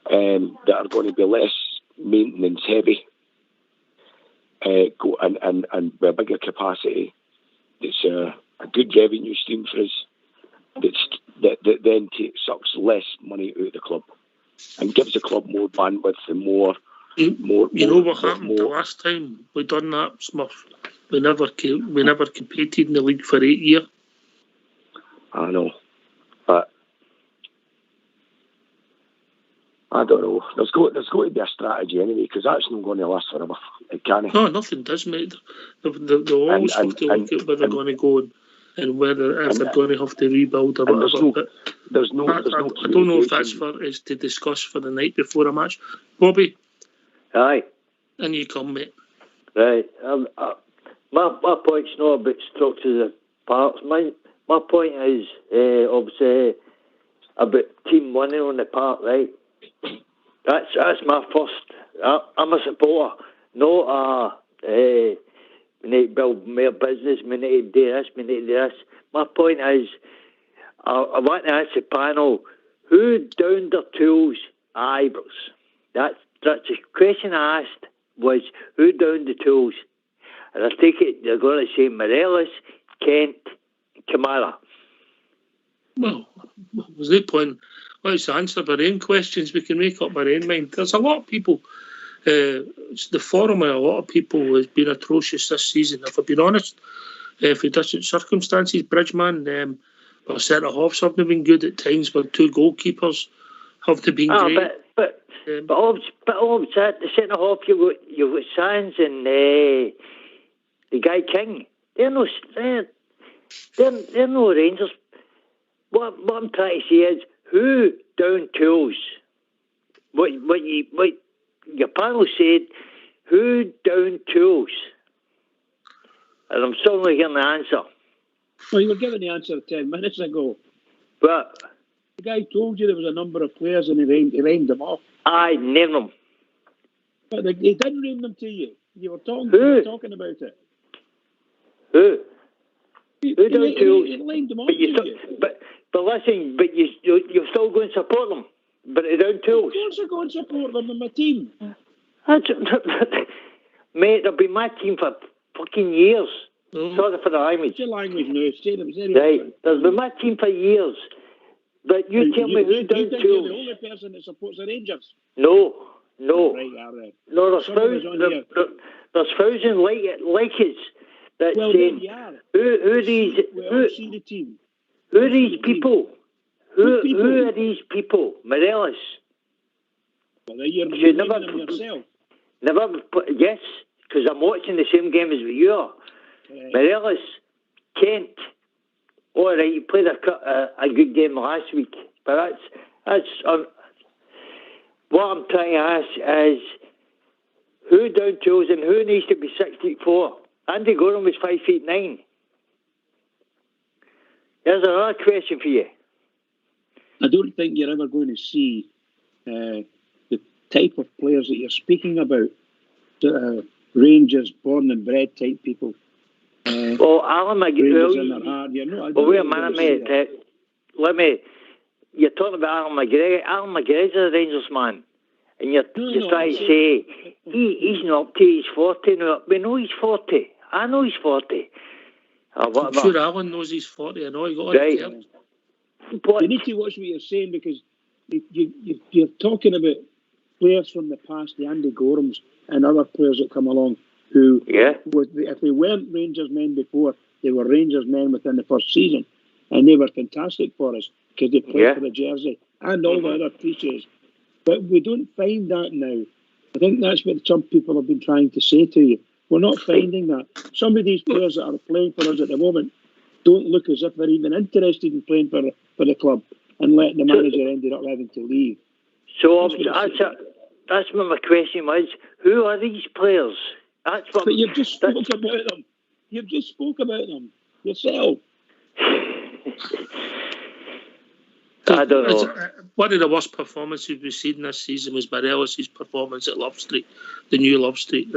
that are going to be less maintenance heavy, and with a bigger capacity. It's a good revenue stream for us. That then sucks less money out of the club and gives the club more bandwidth and more. What happened the last time we done that, Smurf? We never competed in the league for 8 years. I know, but I don't know. There's got to be a strategy anyway, because that's not going to last forever. It can't. No, nothing does, mate. They always have to look at where they're going to go and whether if they're going to have to rebuild or whatever. I don't know if that's for us to discuss for the night before a match. Bobby. Aye. And you come, mate. Right. My point's not about structures of parts. My point is obviously about team winning on the park, right? That's my first. I'm a supporter, not we need to build more business, we need to do this, we need to do this. My point is, I want to ask the panel, who downed their tools eyebrows? That's the question I asked, was who downed the tools? And I take it they're going to say Morelos, Kent, Kamara. Well, was the point? Let's answer our own questions. We can make up our own mind. There's a lot of people. The forum of a lot of people has been atrocious this season. If I've been honest, for different circumstances, Bridgman, our centre halves haven't been good at times. But 2 goalkeepers have been great. But the centre half, you've got Sands and the guy King. They're no Rangers. What I'm trying to say is, who down tools? What your panel said, who down tools? And I'm still not hearing the answer. Well, you were given the answer 10 minutes ago. But the guy told you there was a number of players and he rained them off. I named them. But he didn't name them to you. You were talking about it. Who? Who down tools? He named them off to you. But listen, but you're still going to support them. But they down tools. Of course I go and support them in my team. Mate, they'll be my team for fucking years. Sorry for the language. What's your language now? Right. They'll be my team for years. But you tell me who down tools. You're the only person that supports the Rangers. No. Right. No, there's thousands like us that saying, who are these? See the team. Who are these people? Who are these people? Morelos. Well, you're never them yourself. Yes, because I'm watching the same game as you are. Morelos, Kent. All right, you played a good game last week, but that's what I'm trying to ask is who down tools and who needs to be 6'4". Andy Gorham was 5'9". There's another question for you. I don't think you're ever going to see the type of players that you're speaking about, Rangers, born and bred type people. Well, Alan McGregor. Well, wait a minute, mate. You're talking about Alan McGregor. Alan McGregor's a Rangers man. And you're trying to say he's not up to his 40 now. We know he's 40. I know he's 40. I'm sure Alan knows he's 40. I know he got right. You need to watch what you're saying because you're talking about players from the past, the Andy Gorhams and other players that come along who, if they weren't Rangers men before, they were Rangers men within the first season. And they were fantastic for us because they played for the jersey and all the other cliches. But we don't find that now. I think that's what some people have been trying to say to you. We're not finding that. Some of these players that are playing for us at the moment don't look as if they're even interested in playing for the club and letting the manager ended up having to leave. So that's what my question was. Who are these players? But you've just spoke about them. You've just spoke about them yourself. I don't know. One of the worst performances we've seen this season was Morelos' performance at Love Street, the new Love Street.